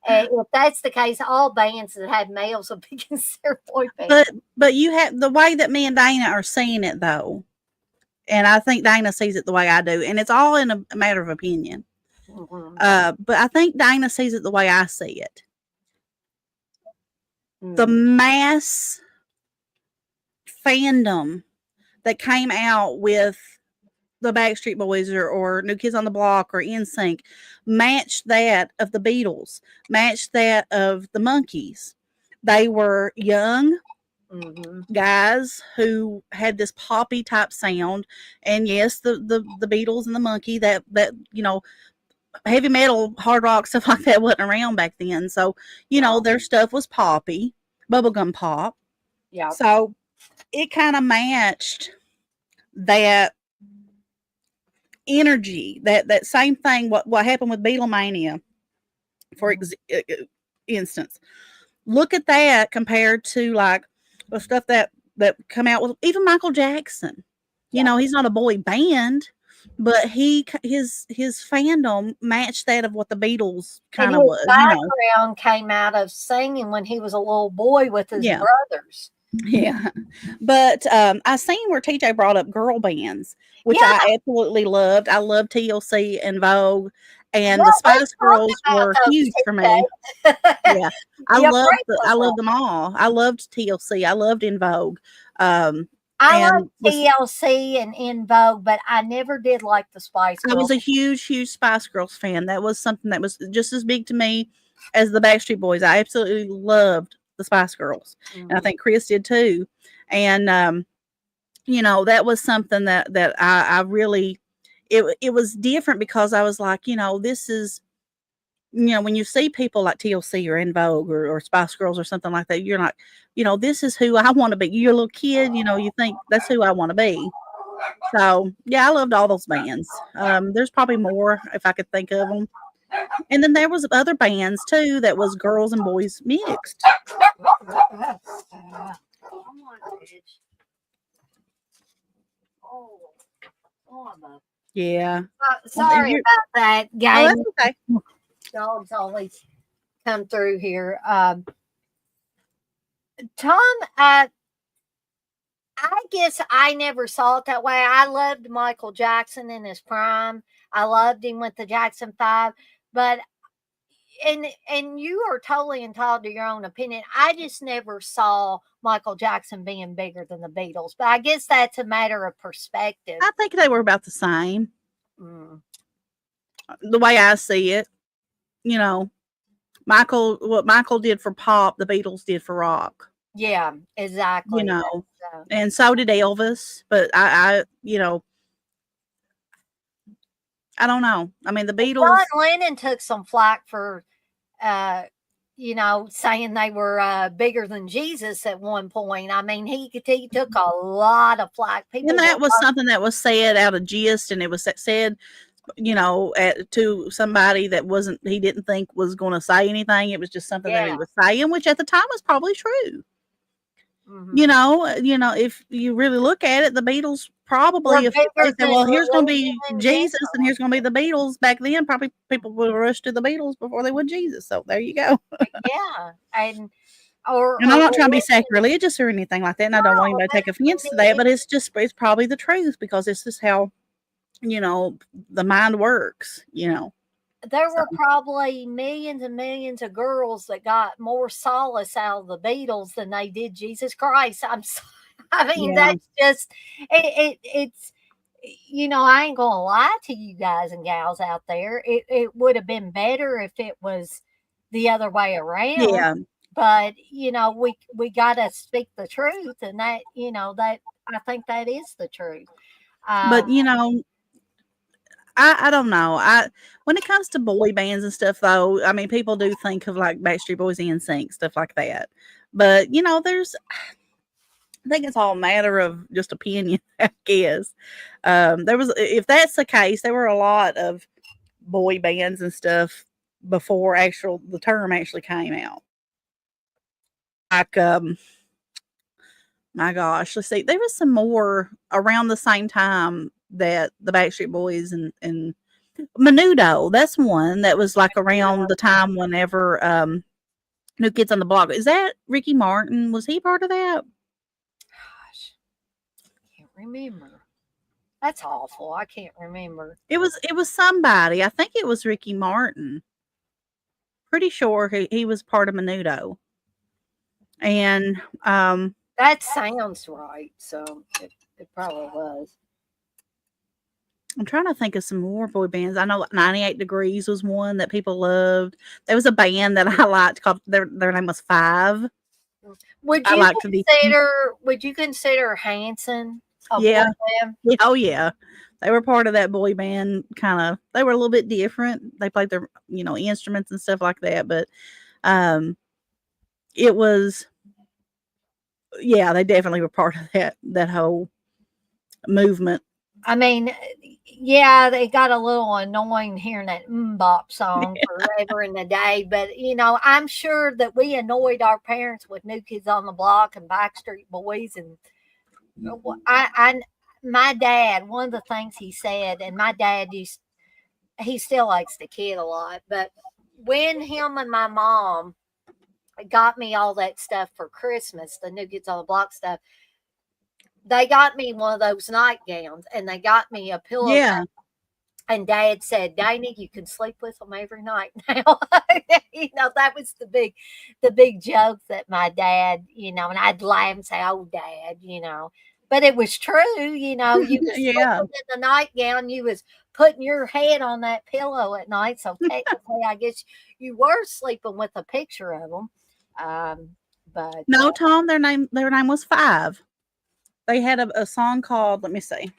And if that's the case, all bands that have males would be considered boy bands. But you have the way that me and Dana are seeing it though, and I think Dana sees it the way I do, and it's all in a matter of opinion. Mhm. But I think Dana sees it the way I see it. The Mhm. mass fandom that came out with the Backstreet Boys or New Kids on the Block or NSYNC matched that of the Beatles, matched that of the Monkees. They were young Mhm. guys who had this poppy type sound, and yes, the Beatles and the Monkey that heavy metal, hard rock stuff like that wasn't around back then, so Yeah. their stuff was poppy, bubblegum pop. Yeah. So it kind of matched that energy, that same thing. What happened with Beatlemania, for instance? Look at that compared to like the stuff that come out with even Michael Jackson. Yeah. He's not a boy band, but his fandom matched that of what the Beatles And kind of his was. background came out of singing when he was a little boy with his Yeah, brothers. yeah. But I seen where TJ brought up girl bands, which Yeah, I absolutely loved. I loved TLC and Vogue, yeah, and the let's Spice talk Girls about were those huge for me. TJ. Yeah, Yeah, break I those loved up. them all. I loved TLC. I loved In Vogue, I love and TLC and In Vogue, but I never did like the Spice I was Girls. a huge Spice Girls fan. That was something that was just as big to me as the Backstreet Boys. I absolutely loved the Spice Girls, and I Mhm. think Chris did too. And that was something that I really it was different because I was like, this is when you see people like TLC or In Vogue or Spice Girls or something like that, you're like, this is who I want to be. You're a little kid, you think that's who I want to be. So yeah, I loved all those bands. There's probably more if I could think of them. And then there was other bands too that was girls and boys mixed. Come on, Midge. Oh, Mama. Yeah. Sorry You're, about that, oh, gang. that's okay. Dogs always come through here. Tom, I guess I never saw it that way. I loved Michael Jackson in his prime. I loved him with the Jackson 5, but and you are totally entitled to your own opinion. I just never saw Michael Jackson being bigger than the Beatles, but I guess that's a matter of perspective. I think they were about the same. Mm. The way I see it, you know, what Michael did for pop, the Beatles did for rock. Yeah, You exactly. know, and so did Elvis. But I I don't know. I mean, the John Beatles. Lennon took some flack for, uh, saying they were bigger than Jesus at one point. I mean, he took a lot of flack. And People that was were, something that was said out of gist, and it was said, to somebody that wasn't, he didn't think was going to say anything. It was just something that yeah, he was saying, which at the time was probably true. hmm If you really look at it, the Beatles were probably, if they bigger said, than well, here's going to religion be in Jesus and general. here's going to be the Beatles, back then, probably people would rush to the Beatles before they would Jesus. So there you go. Yeah, and or And I'm or not trying to be religion. sacrilegious or anything like that. And I don't want No, anybody to but take offense to that, but it's probably the truth because this is how, you know, the mind works. there So, were probably millions and millions of girls that got more solace out of the Beatles than they did Jesus Christ. I mean, yeah. that's just it's I ain't gonna lie to you guys and gals out there. It would have been better if it was the other way around. Yeah. But we gotta speak the truth, and that I think that is the truth. Um, But, I don't know. When it comes to boy bands and stuff though, I mean people do think of like Backstreet Boys, NSYNC, stuff like that. But there's I think it's all a matter of just opinion, I guess. There was If that's the case, there were a lot of boy bands and stuff before actual the term actually came out. Like my gosh, let's see. There was some more around the same time that the Backstreet Boys and Menudo. That's one that was like around the time whenever New Kids on the Block. Is that Ricky Martin? Was he part of that? gosh, can't remember. That's awful. I can't remember. It was somebody. I think it was Ricky Martin. Pretty sure he was part of Menudo. And That sounds right. So it probably was. I'm trying to think of some more boy bands. I know 98 Degrees was one that people loved. There was a band that I liked called their name was Five. Would I you liked the consider Hanson a boy yeah. band? Yeah, oh yeah. They were part of that boy band kind of. They were a little bit different. They played their, instruments and stuff like that, but um it was yeah, they definitely were part of that whole movement. I mean, yeah, they got a little annoying hearing that bop song forever in the day, but I'm sure that we annoyed our parents with New Kids on the Block and Backstreet Boys, and I my dad, one of the things he said, and my dad he still likes the kid a lot, but when him and my mom got me all that stuff for Christmas, the New Kids on the Block stuff, they got me one of those nightgowns and they got me a pillow. Yeah. And Dad said, Danny, you can sleep with them every night now. That was the big joke that my dad, and I'd laugh and say, "Oh, Dad." But it was true. You was Yeah. sleeping in the nightgown. You was putting your head on that pillow at night. So technically, I guess you were sleeping with a picture of them. But No, Tom, their name was Five. They had a song called, let me see.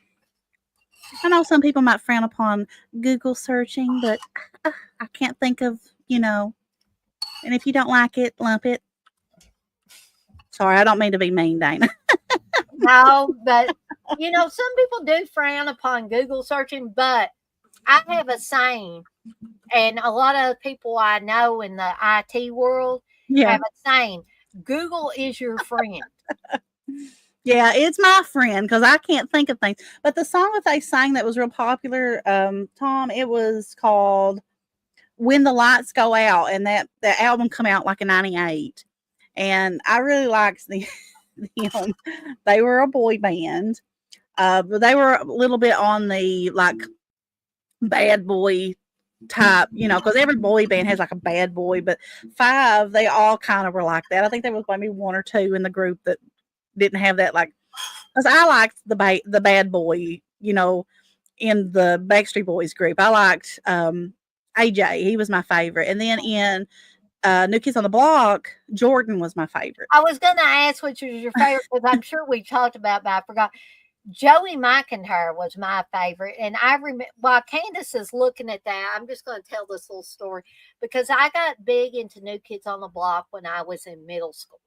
I know some people might frown upon Google searching, but I can't think of. And if you don't like it, lump it. Sorry, I don't mean to be mean, Dana. no, but some people do frown upon Google searching, but I have a saying, and a lot of people I know in the IT world Yeah. have a saying: Google is your friend. Yeah, it's my friend because I can't think of things. But the song that they sang that was real popular, Tom, it was called "When the Lights Go Out," and that album come out like in '98. And I really liked them. They were a boy band, but they were a little bit on the like bad boy type, because every boy band has like a bad boy, but Five, they all kind of were like that. I think there was maybe one or two in the group that didn't have that, like, because I liked the bad boy, in the Backstreet Boys group. I liked AJ. He was my favorite. And then in New Kids on the Block, Jordan was my favorite. I was going to ask which was your favorite because I'm sure we talked about, but I forgot. Joey McIntyre was my favorite, and I remember while Candace is looking at that, I'm just going to tell this little story because I got big into New Kids on the Block when I was in middle school,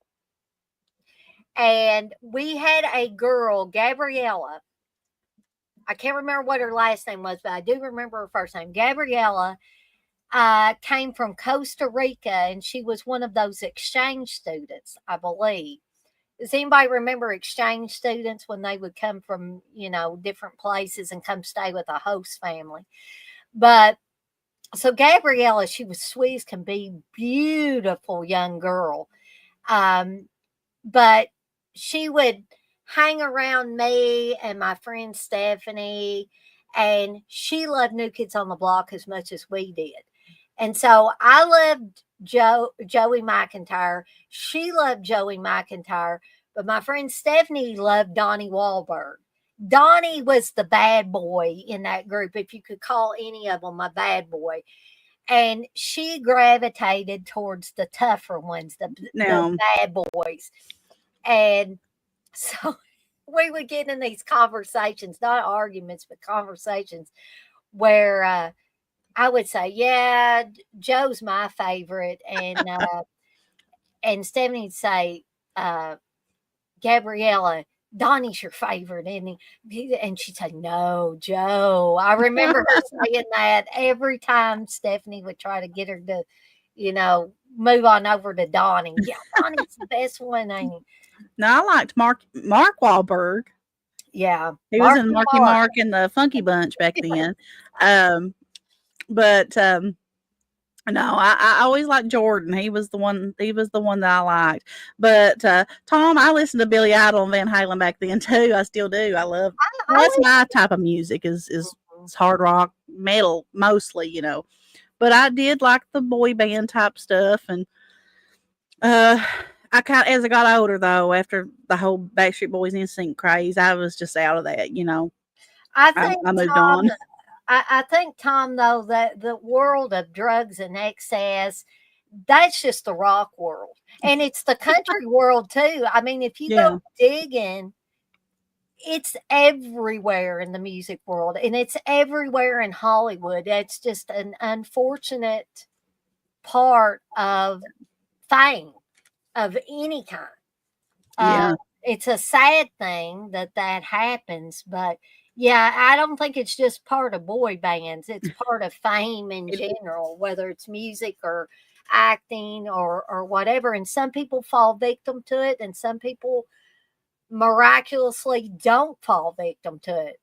and we had a girl, Gabriella. I can't remember what her last name was, but I do remember her first name. Gabriella came from Costa Rica, and she was one of those exchange students, I believe. Does anybody remember exchange students when they would come from, different places and come stay with a host family? But so Gabriella, she was sweet as can be, beautiful young girl. Um, but she would hang around me and my friend Stephanie, and she loved New Kids on the Block as much as we did. And so I loved Joey McIntyre. She loved Joey McIntyre, but my friend Stephanie loved Donnie Wahlberg. Donnie was the bad boy in that group, if you could call any of them a bad boy. And she gravitated towards the tougher ones, the Now, bad boys. And so we would get in these conversations, not arguments, but conversations where I would say, "Yeah, Joe's my favorite," and Stephanie'd say, uh, "Gabriella, Donnie's your favorite," and she'd say, "No, Joe." I remember her saying that every time Stephanie would try to get her to, move on over to Donnie. Yeah, Donnie's the best one, ain't he? now I liked Mark Wahlberg. Yeah, He was in Marky Marky Mark. Mark and the Funky Bunch back then. Um, but no, I always liked Jordan. He was the one. He was the one that I liked. But Tom, I listened to Billy Idol and Van Halen back then too. I still do. I love. I Well, that's listen. my type of music. Is hard rock, metal mostly. But I did like the boy band type stuff, and uh, I kind as I got older though, after the whole Backstreet Boys NSYNC craze, I was just out of that. I I, think I moved Tom. on. I think Tom, though, that the world of drugs and excess, that's just the rock world, and it's the country world too. I mean, if you go Yeah, digging, it's everywhere in the music world, and it's everywhere in Hollywood. It's just an unfortunate part of fame of any kind. Uh, yeah. it's a sad thing that that happens, but yeah, I don't think it's just part of boy bands. It's part of fame in It, general, whether it's music or acting or whatever. And some people fall victim to it, and some people miraculously don't fall victim to it.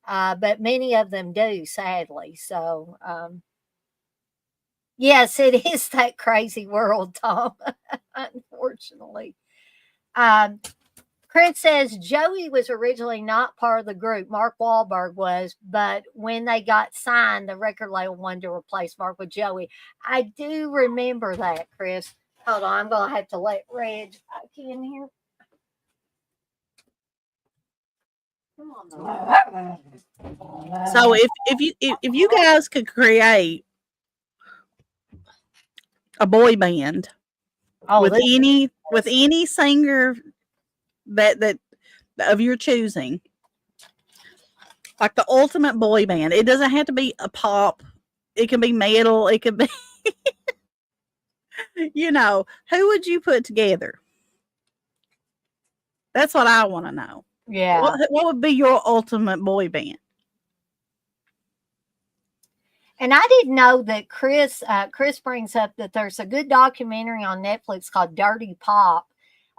But many of them do, sadly. So, yes, it is that crazy world, Tom, unfortunately. Um, Chris says Joey was originally not part of the group. Mark Wahlberg was, but when they got signed, the record label wanted to replace Mark with Joey. I do remember that, Chris. Hold on, I'm gonna have to let Reg back in here. Come on, so if you guys could create a boy band oh, with this any singer that of your choosing, like the ultimate boy band. It doesn't have to be a pop. It can be metal. It could be, who would you put together? That's what I want to know. yeah. What would be your ultimate boy band? And I didn't know that Chris brings up that there's a good documentary on Netflix called Dirty Pop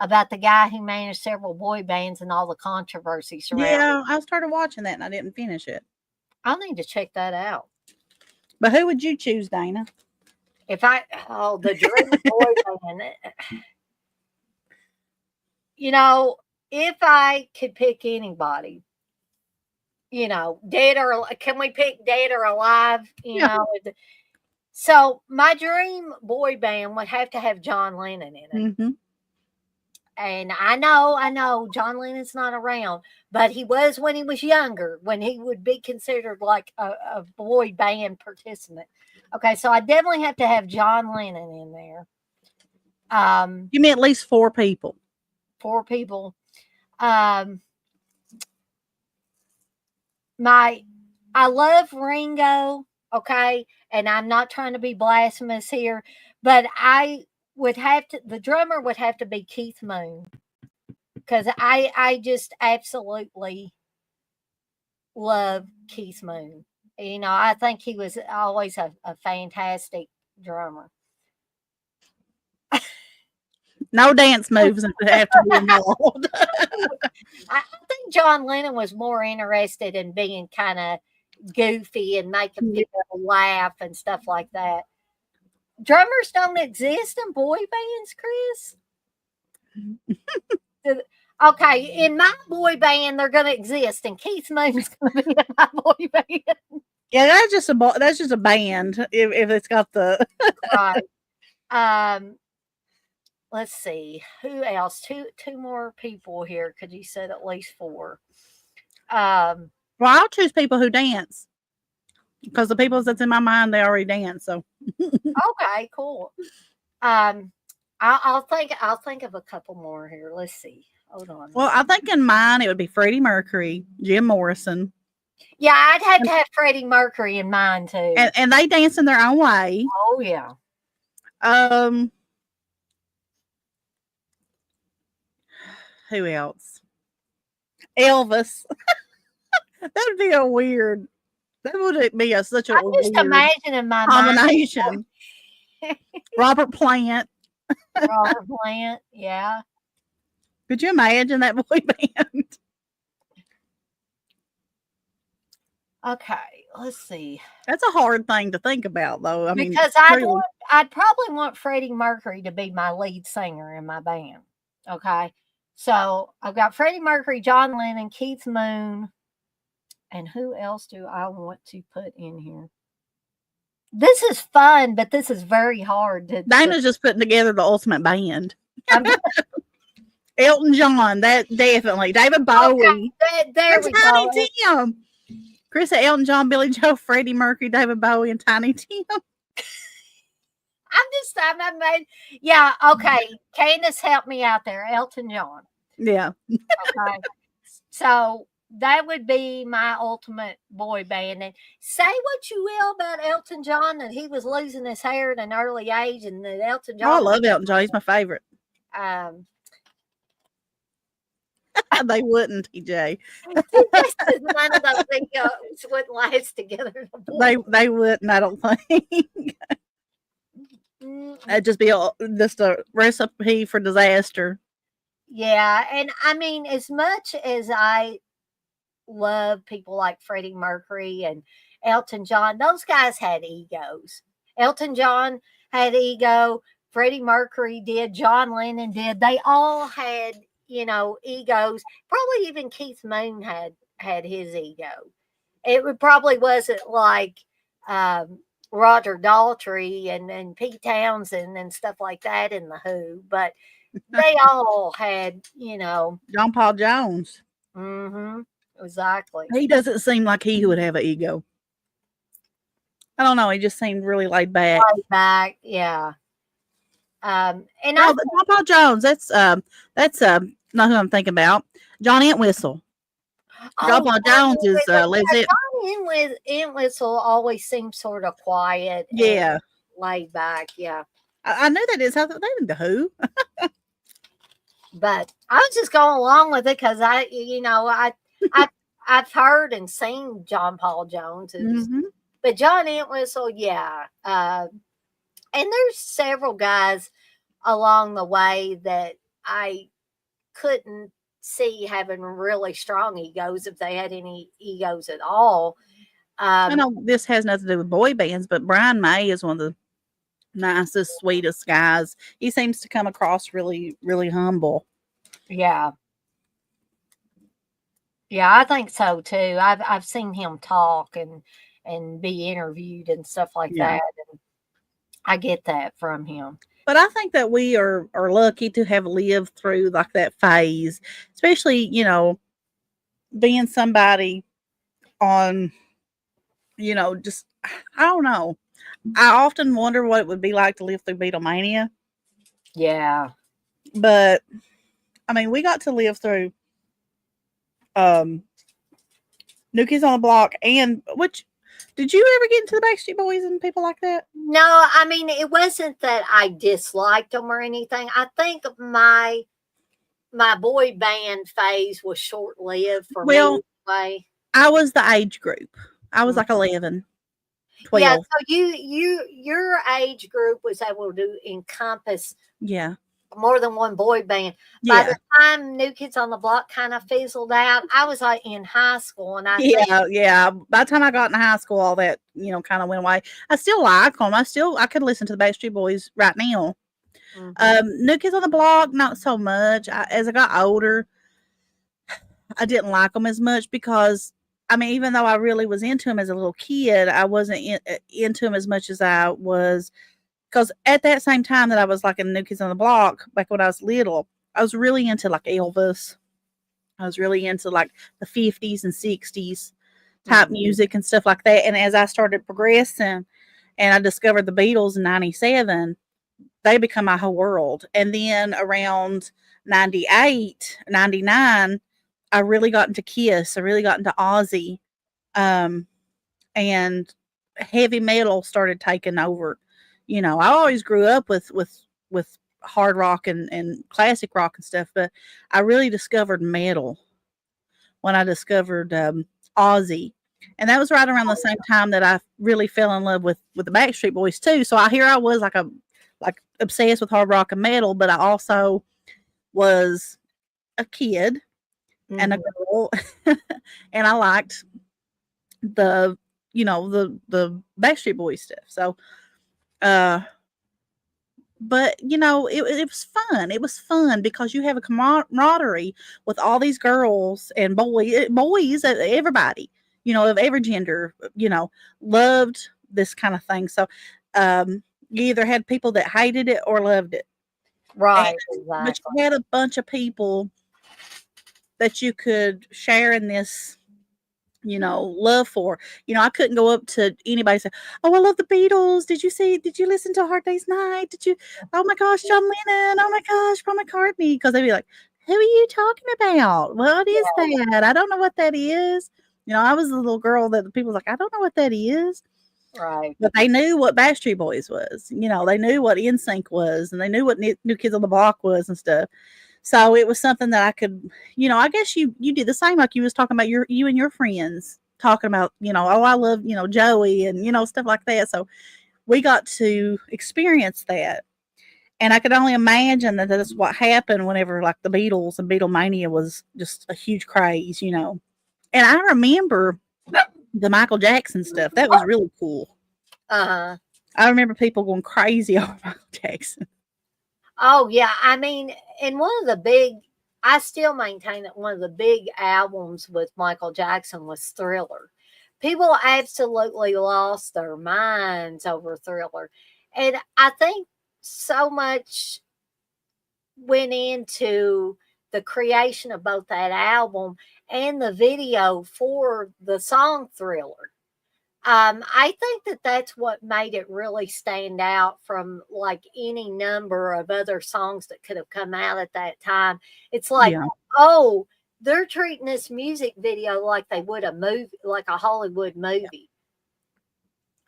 about the guy who managed several boy bands and all the controversy surrounding. Yeah, I started watching that and I didn't finish it. I'll need to check that out. But who would you choose, Dana? If I the dream boy band, you know, if I could pick anybody, dead or can we pick dead or alive? Yeah. So my dream boy band would have to have John Lennon in it. Mm-hmm. And I know, John Lennon's not around, but he was when he was younger, when he would be considered like a boy band participant. Okay, so I definitely have to have John Lennon in there. Give me at least 4 people. 4 people. Um, my I love Ringo, okay, and I'm not trying to be blasphemous here, but I would have to the drummer would have to be Keith Moon because I just absolutely love Keith Moon. I think he was always a fantastic drummer. No dance moves that have to be involved. I think John Lennon was more interested in being kind of goofy and making people laugh and stuff like that. Drummers don't exist in boy bands, Chris. Okay, in my boy band, they're going to exist, and Keith Moon's going to be in my boy band. Yeah, that's just a band if it's got the Right. Um, let's see who else. Two more people here. Could you said at least four? Um, well, I'll choose people who dance because the people that's in my mind they already dance. So okay, cool. I'll think of a couple more here. Let's see. Hold on. well, I think in mine it would be Freddie Mercury, Jim Morrison. Yeah, I'd have to have Freddie Mercury in mind too. And they dance in their own way. Oh yeah. Who else? Elvis. That would be a weird. That would be such a I'm just weird imagining my combination. Robert Plant. Robert Plant, yeah. Could you imagine that boy band? Okay, let's see. That's a hard thing to think about, though. I mean, Because I'd probably want Freddie Mercury to be my lead singer in my band. Okay, so I've got Freddie Mercury, John Lennon, Keith Moon, and who else do I want to put in here? This is fun, but this is very hard to. Dana's just putting together the ultimate band. Elton John, that definitely. David Bowie. Okay, there we Tiny go. Tim. Chris, Elton John, Billy Joe, Freddie Mercury, David Bowie, and Tiny Tim. I'm made. Yeah, okay. Candice, help me out there. Elton John. Yeah. Okay. So that would be my ultimate boy band. And say what you will about Elton John, that he was losing his hair at an early age, and that Elton John. Oh, I love Elton John. He's my favorite. They wouldn't, TJ. None of those things wouldn't last together. They wouldn't, I don't think. It'd just be just a recipe for disaster. Yeah, and I mean, as much as I love people like Freddie Mercury and Elton John, those guys had egos. Elton John had ego. Freddie Mercury did. John Lennon did. They all had, egos. Probably even Keith Moon had his ego. It probably wasn't like Roger Daltrey and Pete Townsend and stuff like that in the Who, but they all had, John Paul Jones. Mm-hmm. Exactly. He doesn't seem like he would have an ego. I don't know. He just seemed really laid back. Laid back, yeah. And John Paul Jones. That's not who I'm thinking about. John Entwistle. John Paul Jones is Led Zeppelin. John Entwistle always seems sort of quiet. Yeah. Laid back. Yeah. I knew that is how they did the Who. But I was just going along with it because I've heard and seen John Paul Jones, but John Entwistle, yeah. And there's several guys along the way that I couldn't see having really strong egos if they had any egos at all. I know this has nothing to do with boy bands, but Brian May is one of the nicest, sweetest guys. He seems to come across really, really humble. Yeah. Yeah, I think so too. I've seen him talk and be interviewed and stuff like that. And I get that from him. But I think that we are lucky to have lived through like that phase, especially, being somebody on, just, I don't know. I often wonder what it would be like to live through Beatlemania. Yeah. But, I mean, we got to live through New Kids on the Block, and which did you ever get into the Backstreet Boys and people like that? No, I mean, it wasn't that I disliked them or anything. I think my boy band phase was short lived for me Well, anyway. I was the age group. I was Mm. like 11, Yeah, 12. so your age group was able to encompass Yeah. more than one boy band. By the Yeah. time New Kids on the Block kind of fizzled out, I was like in high school, and I think, Yeah, yeah. By the time I got in high school, all that kind of went away. I still like them. I could listen to the Backstreet Boys right now. mhm, New Kids on the Block, not so much. As I got older, I didn't like them as much because I mean, even though I really was into them as a little kid, I wasn't into them as much as I was because at that same time that I was like in New Kids on the Block, like when I was little, I was really into like Elvis. I was really into like the 50s and 60s type mhm, music and stuff like that. And as I started progressing and I discovered the Beatles in 97, they become my whole world. And then around 98, 99, I really got into Kiss. I really got into Ozzy. Um, and heavy metal started taking over. I always grew up with hard rock and classic rock and stuff, but I really discovered metal when I discovered Ozzy, and that was right around the same time that I really fell in love with the Backstreet Boys too. So I was like obsessed with hard rock and metal, but I also was a kid and a mhm. girl, and I liked the the Backstreet Boys stuff. So uh but it was fun. It was fun because you have a camaraderie with all these girls and boys, everybody, of every gender, loved this kind of thing. So, you either had people that hated it or loved it, and Right, but exactly. you had a bunch of people that you could share in this love for. I couldn't go up to anybody and say, "Oh, I love the Beatles. Did you listen to Hard Day's Night? Did you, oh my gosh, John Lennon. Oh my gosh, Paul McCartney." Because they'd be like, "Who are you talking about? What is Yeah, that? I don't know what that is." I was the little girl that the people was like, "I don't know what that is." right, But they knew what Backstreet Boys was. They knew what NSYNC was, and they knew what New Kids on the Block was and stuff. So it was something that I could, I guess you did the same, like you was talking about you and your friends talking about, oh, I love, Joey and stuff like that. So we got to experience that. And I could only imagine that that's what happened whenever like the Beatles and Beatlemania was just a huge craze. And I remember the Michael Jackson stuff. That was really cool. uh-huh. I remember people going crazy over Michael Jackson. Oh, yeah, I mean, and one of the big I still maintain that one of the big albums with Michael Jackson was Thriller. People absolutely lost their minds over Thriller, and I think so much went into the creation of both that album and the video for the song Thriller. I think that that's what made it really stand out from like any number of other songs that could have come out at that time. It's like, Yeah. oh, they're treating this music video like they would a movie, like a Hollywood movie.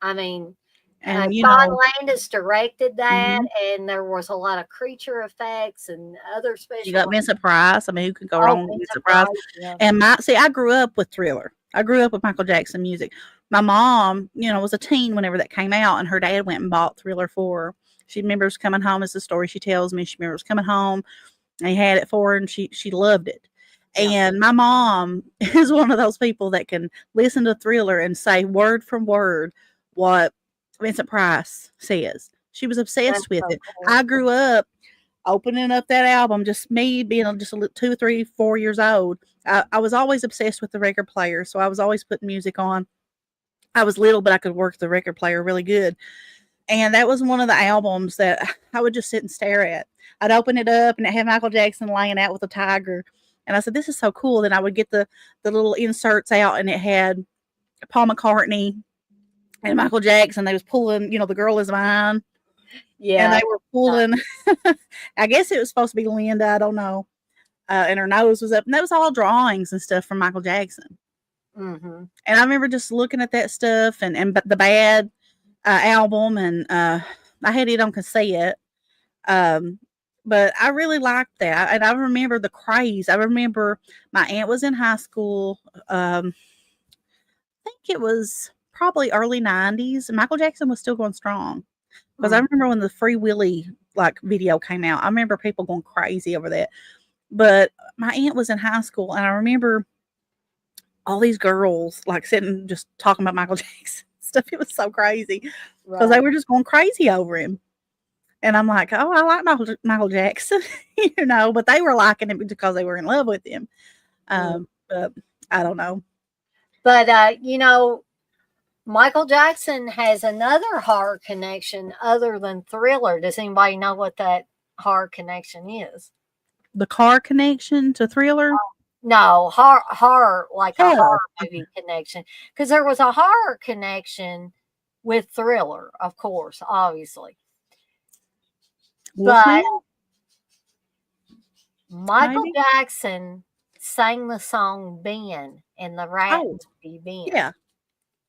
I mean, And John Landis directed that, mhm. and there was a lot of creature effects and other You special. got Vincent Price. I mean, who can go Oh, wrong with Vincent Vincent Price? Price, yeah, And I grew up with Thriller. I grew up with Michael Jackson music. My mom, was a teen whenever that came out, and her dad went and bought Thriller for her. She remembers coming home. Is the story she tells me. She remembers coming home. And he had it for her, and she loved it. yeah, And my mom is one of those people that can listen to Thriller and say word from word what Vincent Price says. She was that's obsessed with so it. cool. I grew up opening up that album, just me being just a little 2, 3, 4 years old. I was always obsessed with the record player, so I was always putting music on. I was little, but I could work the record player really good. And that was one of the albums that I would just sit and stare at. I'd open it up and it had Michael Jackson laying out with a tiger. And I said, "This is so cool." Then I would get the little inserts out, and it had Paul McCartney and Michael Jackson. They was pulling, "The Girl Is Mine," and Yeah, they were pulling. I guess it was supposed to be Linda. I don't know. And her nose was up, and that was all drawings and stuff from Michael Jackson. Mhm. And I remember just looking at that stuff and the Bad album, and I had it on cassette. Um, but I really liked that, and I remember the craze. I remember my aunt was in high school. I think it was probably early '90s. Michael Jackson was still going strong because I Mm. remember when the Free Willy like video came out. I remember people going crazy over that. But my aunt was in high school, and I remember all these girls like sitting just talking about Michael Jackson stuff. It was so crazy because they Right. were just going crazy over him. And I'm like, oh, I like Michael Jackson, but they were liking him because they were in love with him. Mm. But I don't know. But Michael Jackson has another horror connection other than Thriller. Does anybody know what that horror connection is? The car connection to Thriller, No, horror, like a horror, horror movie connection. Because there was a horror connection with Thriller, of course, obviously. But Wolfman, Michael maybe. Jackson sang the song Ben in the rat Oh, movie Ben.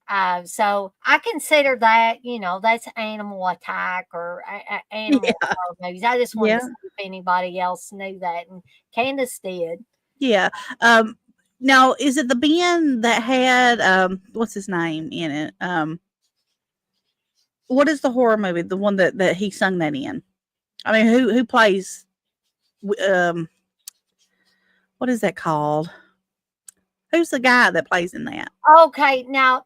yeah, So I consider that, that's Animal Attack or Animal yeah, Horror movies. I just wanted to yeah, see if anybody else knew that, and Candace did. yeah. Um, Now is it the band that had what's his name in it? What is the horror movie? The one that he sung that in? I mean, who plays? What is that called? Who's the guy that plays in that? Okay, now,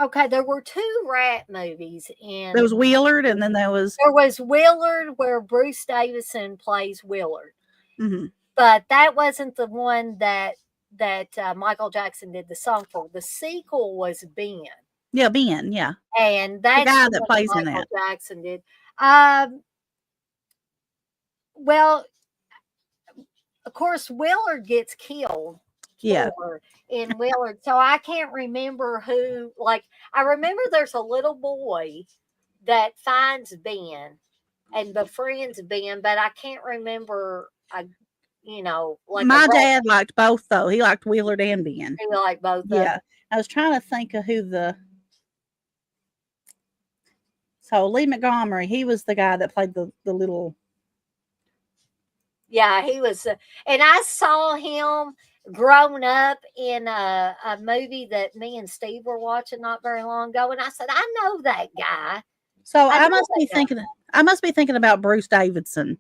okay, there were two rat movies There was in. Willard, and then there was. There was Willard, where Bruce Davison plays Willard, Mhm. but that wasn't the one that Michael Jackson did the song for. The sequel was Ben, Yeah, Ben, yeah. and The that's guy the that one plays in Michael that. Jackson did. Um, well, of course, Willard gets killed Yeah. for in Willard, so I can't remember who. Like, I remember there's a little boy that finds Ben and befriends Ben, but I can't remember. Like a My rest. dad liked both, though. He liked Willard and Ben. Maybe like both of them. Yeah. I was trying to think of who so Lee Montgomery, he was the guy that played the little. Yeah, he was, and I saw him grown up in a movie that me and Steve were watching not very long ago, and I said, I know that guy. So I know that guy. I must be thinking about Bruce Davidson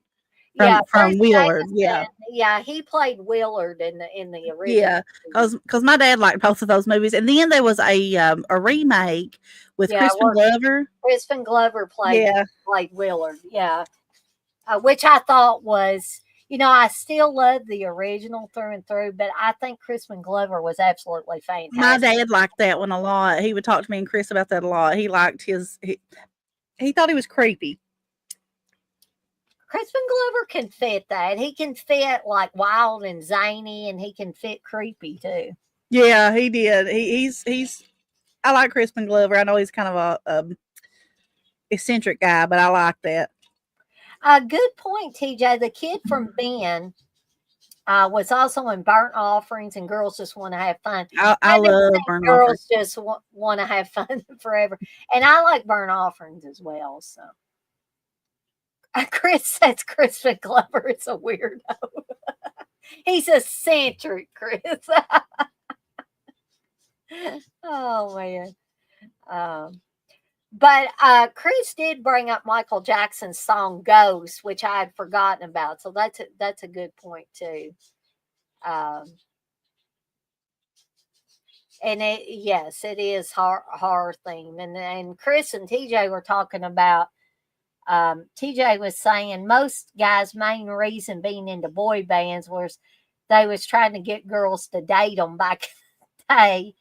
Yeah, from Bruce Willard. Yeah. Davison. Yeah, he played Willard in the original Yeah, movie. because my dad liked both of those movies, and then there was a remake with Yeah, Crispin where Glover. Crispin Glover Yeah, played Willard. Yeah, which I thought was, I still love the original through and through, but I think Crispin Glover was absolutely my fantastic. dad liked that one a lot. He would talk to me and Chris about that a lot. He liked he thought he was creepy. Crispin Glover can fit that. He can fit like wild and zany, and he can fit creepy too. Yeah, he did. He's. I like Crispin Glover. I know he's kind of a eccentric guy, but I like that. A good point, TJ. The kid from Ben was also in Burnt Offerings and Girls Just Want to Have Fun. I I just love think Burn Offer. girls just want to have fun forever, and I like Burnt Offerings as well. So Chris says Crispin Glover is a weirdo. He's eccentric, Chris. Oh man. Um, but Chris did bring up Michael Jackson's song "Ghost," which I had forgotten about. So that's a good point too. Um, and yes, it is horror theme. And Chris and TJ were talking about. TJ was saying most guys' main reason being into boy bands was they was trying to get girls to date them back in the day.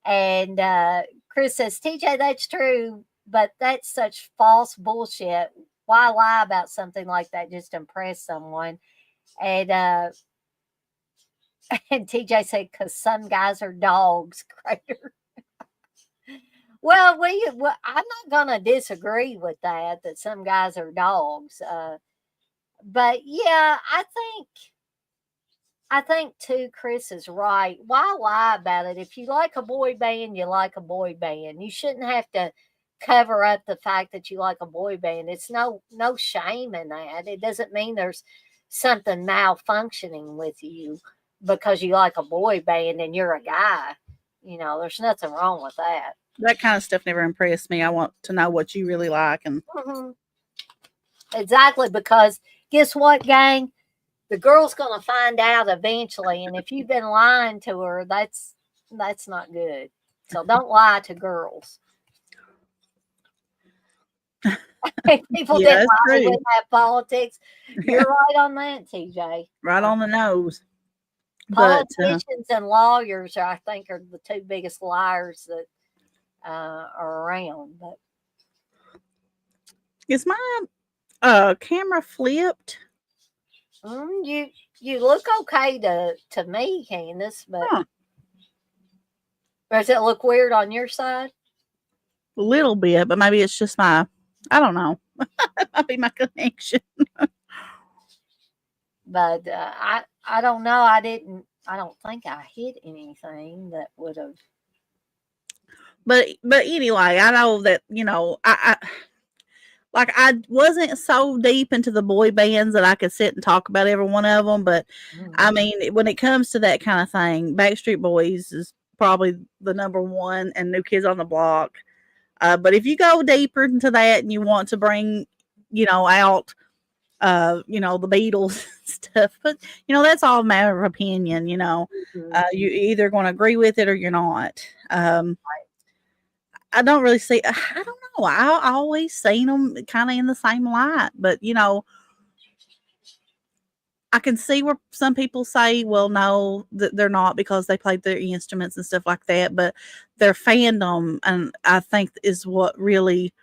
And Chris says, TJ, that's true, but that's such false bullshit. Why lie about something like that just to impress someone? And and TJ said, because some guys are dogs, Crater. Well, I'm not going to disagree with that some guys are dogs. But yeah, I think I think too, Chris is right. Why lie about it? If you like a boy band, you like a boy band. You shouldn't have to cover up the fact that you like a boy band. It's no shame in that. It doesn't mean there's something malfunctioning with you because you like a boy band and you're a guy. There's nothing wrong with that. That kind of stuff never impressed me. I want to know what you really like, and Hmm. Exactly, because guess what, gang? The girl's gonna find out eventually, and if you've been lying to her, that's not good. So don't lie to girls. People yeah, didn't that's lie true. with that politics. You're right on that, TJ. Right on the nose. But Politicians and lawyers, I think, are the two biggest liars that are around. But is my camera flipped? you look okay to me, Candace. But Huh. does it look weird on your side? A little bit, but maybe it's just my, I don't know. That might be my connection. But I don't know. I didn't. I don't think I hit anything that would have. But anyway, I know that, I wasn't so deep into the boy bands that I could sit and talk about every one of them. But I Mhm. mean, when it comes to that kind of thing, Backstreet Boys is probably the number one, and New Kids on the Block. But if you go deeper into that and you want to bring, out, the Beatles stuff, but that's all a matter of opinion. Mhm. You either going to agree with it or you're not. I don't really see. I don't know. I always seen them kind of in the same light, but I can see where some people say, well, no, they're not because they played their instruments and stuff like that. But their fandom, and I think, is what really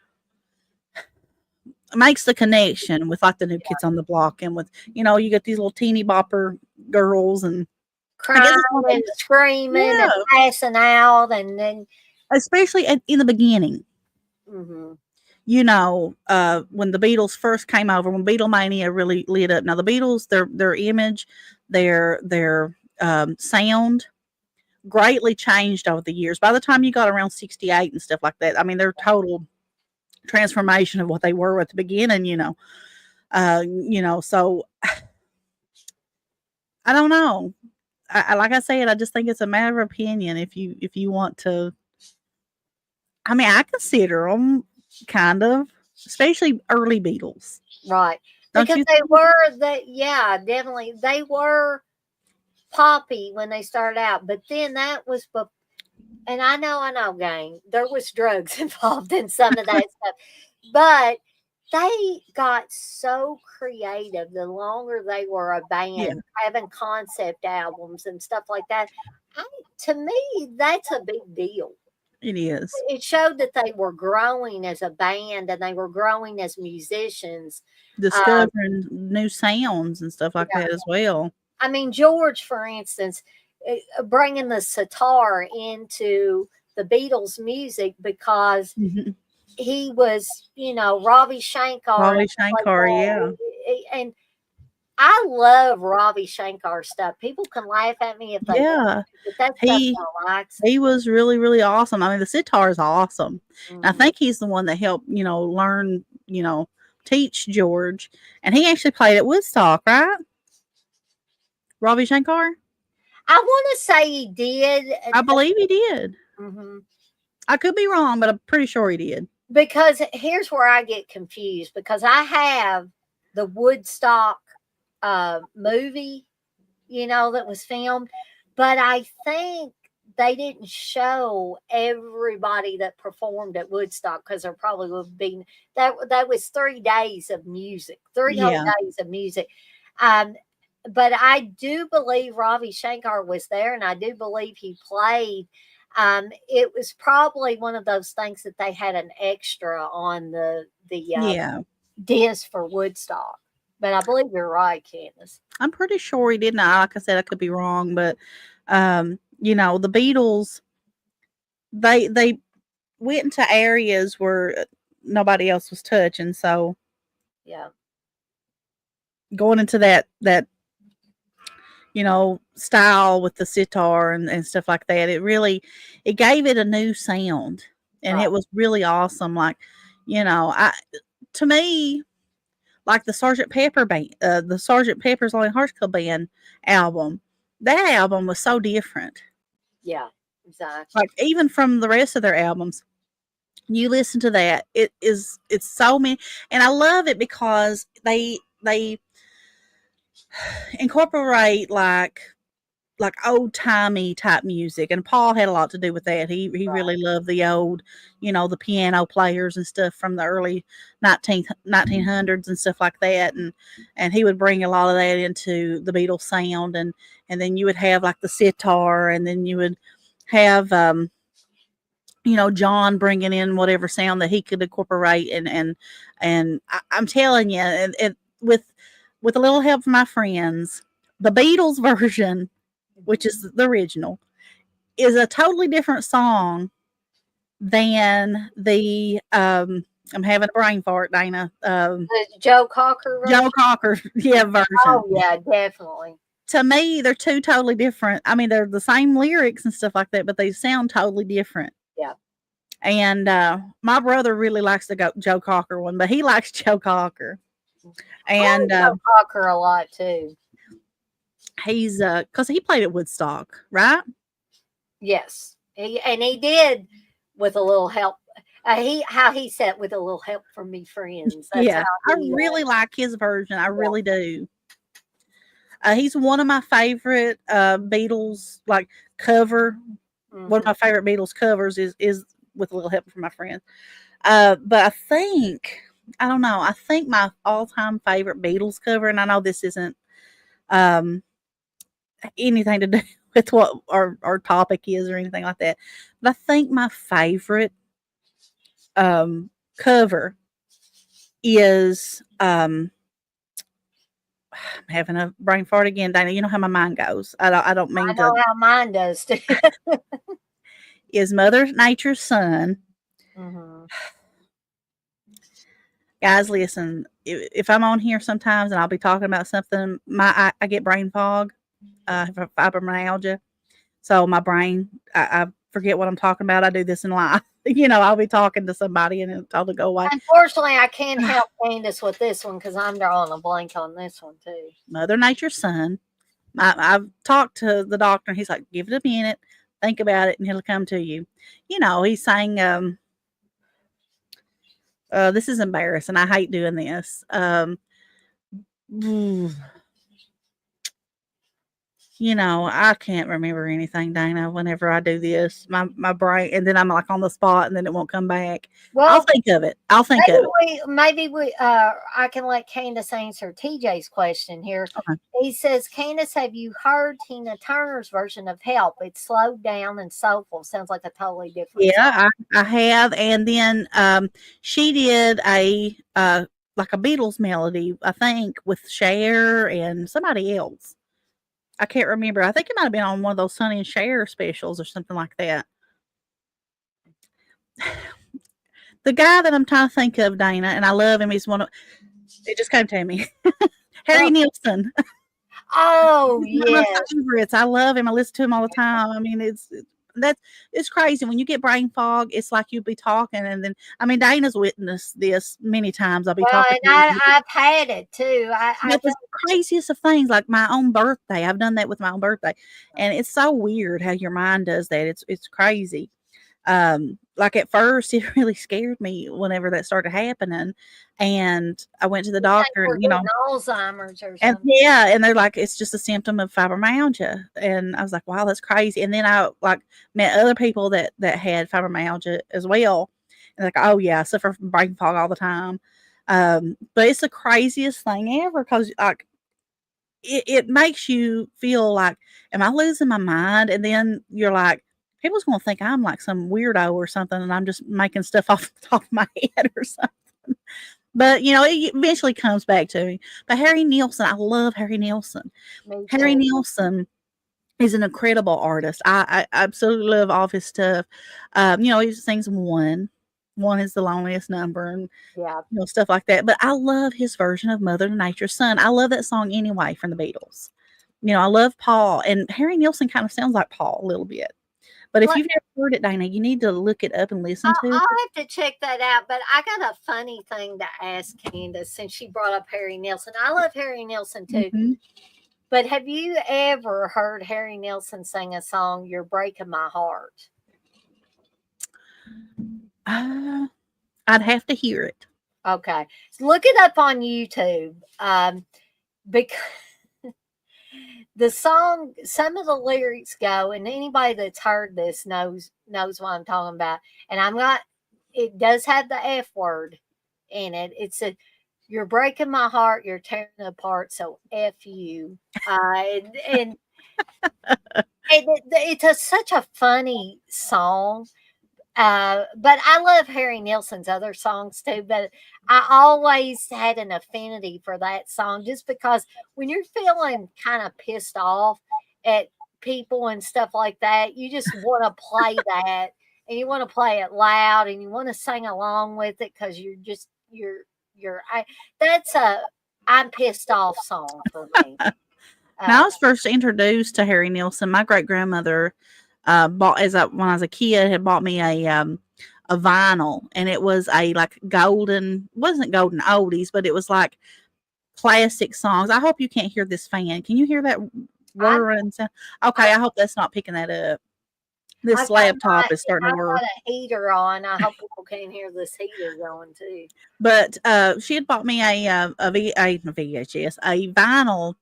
makes the connection with like the New Kids on the Block, and with you get these little teeny bopper girls, and I guess Crying it's one thing. and screaming and Yeah, passing out, and then. especially in the beginning. Hmm. When the Beatles first came over, when Beatlemania really lit up. Now the Beatles, their image, their sound greatly changed over the years. By the time you got around 68 and stuff like that, I mean their total transformation of what they were at the beginning, so I don't know. Like I said, I just think it's a matter of opinion. If you want to, I mean, I consider them kind of, especially early Beatles. Right. Don't Because you they think? were that, yeah, definitely. They were poppy when they started out, but then that was, and I know, gang, there was drugs involved in some of that stuff, but they got so creative the longer they were a Yeah, band, having concept albums and stuff like that. I, to me, that's a big deal. it is. It showed that they were growing as a band and they were growing as musicians. Um, Discovering new sounds and stuff like that as well. I mean, George, for instance, bringing the sitar into the Beatles' music because Mhm. he was, Ravi Shankar, Ravi and stuff like Shankar, yeah. that. And I love Ravi Shankar stuff. People can laugh at me if they want Yeah. to, but that stuff He I likes. he was really, really awesome. I mean, the sitar is awesome. And I Mhm. think he's the one that helped, learn, teach George. And he actually played at Woodstock, right? Ravi Shankar? I want to say he did. I believe he did. Mhm. I could be wrong, but I'm pretty sure he did. Because here's where I get confused because I have the Woodstock movie, that was filmed, but I think they didn't show everybody that performed at Woodstock because there probably would have been that was 3 days of music, 3 whole Yeah. days of music. Um, but I do believe Ravi Shankar was there, and I do believe he played. It was probably one of those things that they had an extra on the Yeah. disc for Woodstock. But I believe you're right, Candace. I'm pretty sure he did not. Like I said, I could be wrong, but the Beatles, they went into areas where nobody else was touching. So Yeah. going into that style with the sitar and stuff like that. It gave it a new sound, and Right. it was really awesome. Like, I to me, like the Sergeant Pepper's Lonely Hearts Club Band album. That album was so different. Yeah, exactly. Like even from the rest of their albums, you listen to that, it's so many, and I love it because they incorporate like old timey type music, and Paul had a lot to do with that. He Right. really loved the old, the piano players and stuff from the early 1900s and stuff like that, and he would bring a lot of that into the Beatles sound, and then you would have like the sitar, and then you would have John bringing in whatever sound that he could incorporate, I'm telling you, and with a little help from my friends, the Beatles version, which Mhm. is the original, is a totally different song than the I'm having a brain fart, Dana. The Joe Cocker Joe version? Cocker, Yeah. yeah, version. Oh, yeah, definitely. To me, they're two totally different. I mean, they're the same lyrics and stuff like that, but they sound totally different. Yeah. And my brother really likes the Joe Cocker one, but he likes Joe Cocker, I and like Joe Cocker a lot too. he's because he played at Woodstock, right? Yes. And he did with a little help. How he said with a little help from me friends. That's how Yeah, I he really like his version. I yeah. really do. He's one of my favorite Beatles like cover. One of Mhm. my favorite Beatles covers is with a little help from my friends. But I don't know. I think my all time favorite Beatles cover, and I know this isn't um, anything to do with what our topic is or anything like that, but I think my favorite cover is I'm having a brain fart again, Dana. You know how my mind goes. I don't I mean to. know how mine does too. Is Mother Nature's Son. Mhm. Guys, listen. If I'm on here sometimes and I'll be talking about something, I get brain fog, fibromyalgia. So my brain, I forget what I'm talking about. I do this in life. I'll be talking to somebody and it'll totally go away. Unfortunately, I can't help Candace with this one because I'm drawing a blank on this one too. Mother Nature's Son. I've talked to the doctor and he's like, give it a minute, think about it, and it'll come to you. He's saying, this is embarrassing. I hate doing this. I can't remember anything, Dana. Whenever I do this, my brain, and then I'm like on the spot, and then it won't come back. I'll Well, think of it. I'll think of it. maybe we I can let Candace answer TJ's question here. Okay. He says, Candace, have you heard Tina Turner's version of Help? It's slowed down and soulful. Sounds like a totally different song. Yeah, I have, and then she did a like a Beatles melody, I think, with Cher and somebody else. I can't remember. I think it might have been on one of those Sonny and Cher specials or something like that. The guy that I'm trying to think of, Dana, and I love him. He's one of. It just came to me. Harry Oh, Nilsson. oh He's one of my yes. favorites. I love him. I listen to him all the time. I mean, that's it's crazy when you get brain fog. It's like you'll be talking, and then I mean, Dana's witnessed this many times. I'll be Well, talking and to him, I've had it too. I but the think craziest of things, like my own birthday. I've done that with my own birthday, and it's so weird how your mind does that. It's crazy. Like at first, it really scared me whenever that started happening, and I went to the you think doctor, we're and getting Alzheimer's or and something. yeah, and they're like, it's just a symptom of fibromyalgia. And I was like, wow, that's crazy. And then I like met other people that had fibromyalgia as well. And like, oh yeah, I suffer from brain fog all the time. But it's the craziest thing ever because like it makes you feel like, am I losing my mind? And then you're like, people's gonna think I'm like some weirdo or something, and I'm just making stuff off the top of my head or something. But it eventually comes back to me. But Harry Nilsson, I love Harry Nilsson. Me Harry too. Nilsson is an incredible artist. I absolutely love all of his stuff. He sings one. One is the loneliest number and Yeah. stuff like that. But I love his version of Mother Nature's Son. I love that song anyway from the Beatles. I love Paul, and Harry Nilsson kind of sounds like Paul a little bit. But if What you've never heard it, Dana, you need to look it up and listen to I'll it. have to check that out, but I got a funny thing to ask Candace since she brought up Harry Nilsson. I love Harry Nilsson too, Hmm. but have you ever heard Harry Nilsson sing a song, You're Breaking My Heart? Uh, I'd have to hear it. Okay. So look it up on YouTube. Because the song, some of the lyrics go, and anybody that's heard this knows what I'm talking about. And I'm not. It does have the F word in it. It's a you're breaking my heart. You're tearing it apart. So F you. And it's such a funny song. But I love Harry Nilsson's other songs too. But I always had an affinity for that song just because when you're feeling kind of pissed off at people and stuff like that, you just want to play that and you want to play it loud and you want to sing along with it because that's a I'm pissed off song for me. Now, I Uh, was first introduced to Harry Nilsson. My great grandmother bought when I was a kid had bought me a vinyl, and it was a like golden wasn't golden oldies, but it was like classic songs. I hope you can't hear this fan. Can you hear that I whir and sound? Okay, I hope that's not picking that up. I've This got laptop is starting to I've whir. got a heater on. I hope people can hear this heater going too. But she had bought me a VHS, a vinyl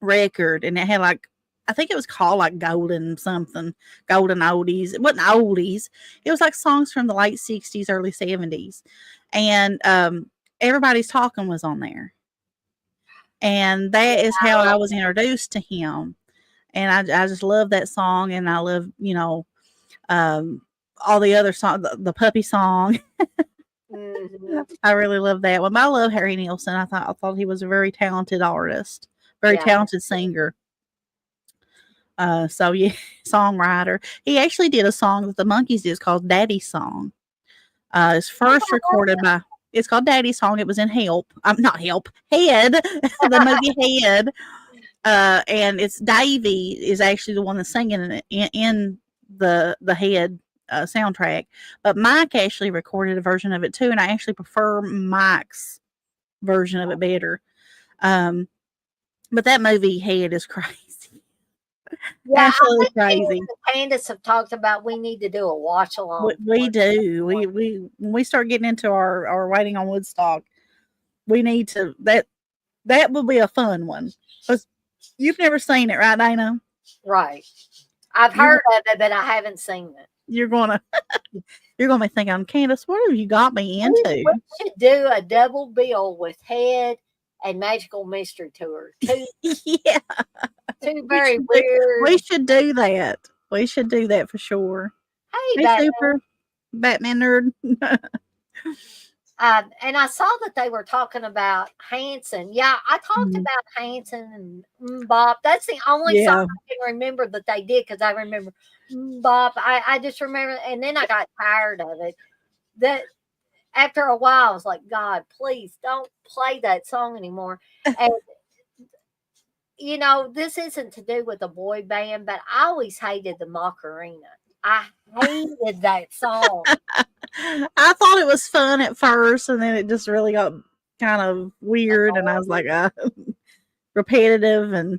record, and it had like I think it was called like Golden something, Golden Oldies. It wasn't oldies. It was like songs from the late '60s, early '70s, and everybody's talking was on there, and that is I how I love was introduced to him. And I just love that song, and I love um, all the other song, the puppy song. mhm. I really love that one. But I love Harry Nilsson. I thought he was a very talented artist, very Yeah. talented singer. So yeah, songwriter. He actually did a song that the Monkees did called "Daddy's Song." It's first recorded by. It's called "Daddy's Song." It was in Help. I'm not Help. Head, the movie Head. And it's Davy is actually the one that's singing in the Head soundtrack. But Mike actually recorded a version of it too, and I actually prefer Mike's version of it better. Um, but that movie Head is crazy, Yeah, I absolutely think me crazy. and Candace have talked about we need to do a watch We, along we for do. it. We when we start getting into our waiting on Woodstock, we need to that will be a fun one. 'Cause you've never seen it, right, Dana? Right. I've You're heard of it, but I haven't seen it. you're gonna you're gonna be thinking, Candace, what have you got me We into? should do a double bill with Head and Magical Mystery Tour. Yeah, Two we very should do weird. we should do that. We should do that for sure. Hey, Hey, Batman. super Batman nerd. And I saw that they were talking about Hanson. Yeah, I talked Mhm. about Hanson and Bop. That's the only song Yeah, I can remember that they did because I remember Bop. I just remember, and then I got tired of it. That after a while, I was like, God, please don't play that song anymore. And this isn't to do with a boy band, but I always hated the Macarena. I hated that song. I thought it was fun at first, and then it just really got kind of weird, and I was like, repetitive and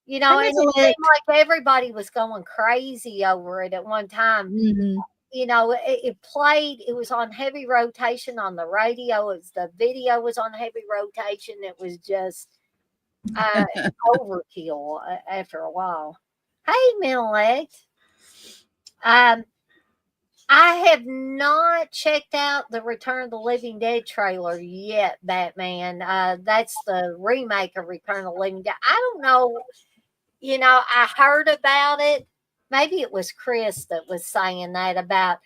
And it seemed intellect. like everybody was going crazy over it at one time. Mhm. It played, it was on heavy rotation on the radio. The video was on heavy rotation. It was just uh, overkill after a while. Hey, Middle-Egged. Um, I have not checked out the Return of the Living Dead trailer yet, Batman. That's the remake of Return of the Living Dead. I don't know. I heard about it. Maybe it was Chris that was saying that about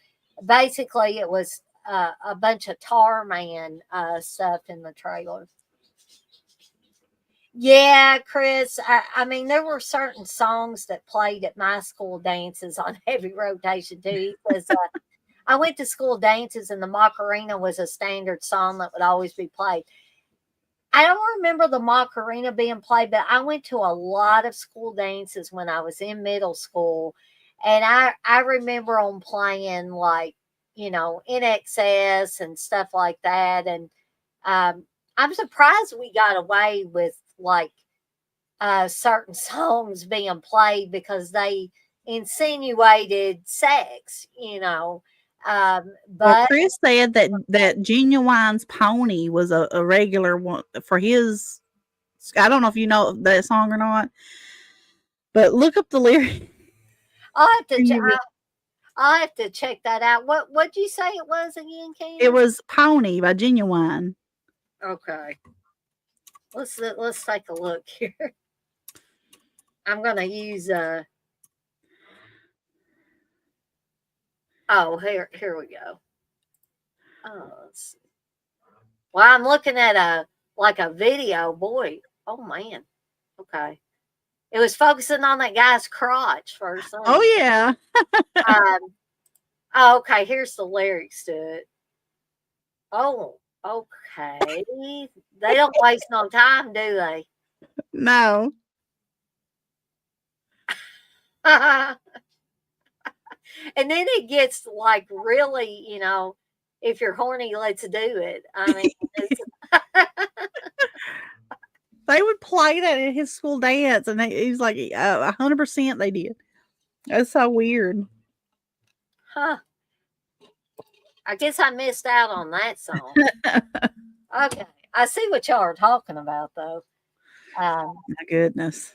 basically it was a bunch of Tar Man stuff in the trailer. Yeah, Chris. I mean, there were certain songs that played at my school dances on heavy rotation too. Because I went to school dances and the Macarena was a standard song that would always be played. I don't remember the Macarena being played, but I went to a lot of school dances when I was in middle school, and I remember on playing like NXS and stuff like that, and um, I'm surprised we got away with like certain songs being played because they insinuated sex. Well, But Chris said that Genuine's Pony was a regular one for his. I don't know if you know that song or not, but look up the lyric. I'll have to I'll have to check that out. What'd you say it was again, It Candace? was Pony by Genuine. Okay, let's take a look here. I'm gonna use oh, here we go. Oh, let's see. Well, I'm looking at a video. Boy, oh man. Okay, it was focusing on that guy's crotch for Oh some. yeah, Um. Oh, okay. Here's the lyrics to it. Oh, okay. They don't waste no time, do they? no, And then it gets like really, if you're horny, let's do it. I mean, it's, they would play that at his school dance, and he's like 100% they did. That's so weird. huh. I guess I missed out on that song. Okay. I see what y'all are talking about, though. Um, My goodness.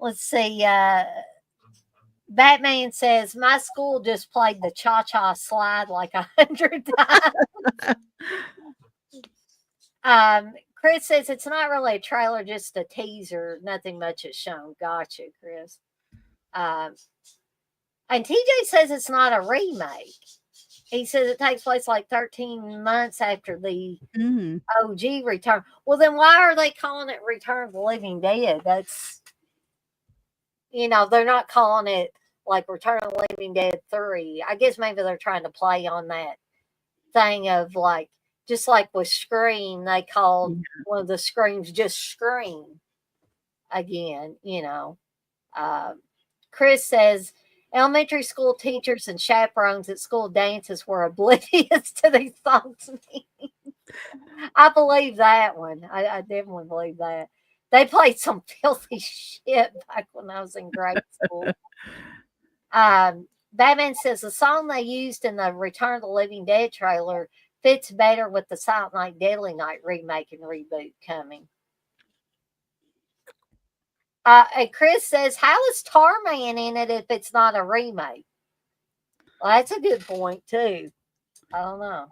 let's see. Batman says, my school just played the cha cha slide like 100 times. Chris says it's not really a trailer, just a teaser. Nothing much is shown. Gotcha, Chris. Um, and TJ says it's not a remake. He says it takes place like 13 months after the Mm. OG return. Well, then why are they calling it Return of the Living Dead? They're not calling it like Return of the Living Dead 3. I guess maybe they're trying to play on that thing of like, just like with Scream, they called one of the screams just Scream again. Uh, Chris says elementary school teachers and chaperones at school dances were oblivious to these songs. I believe that one. I definitely believe that. They played some filthy shit back when I was in grade school. Batman says the song they used in the Return of the Living Dead trailer fits better with the Silent Night, Deadly Night remake and reboot coming. And Chris says, how is Tarman in it if it's not a remake? Well, that's a good point, too. I don't know.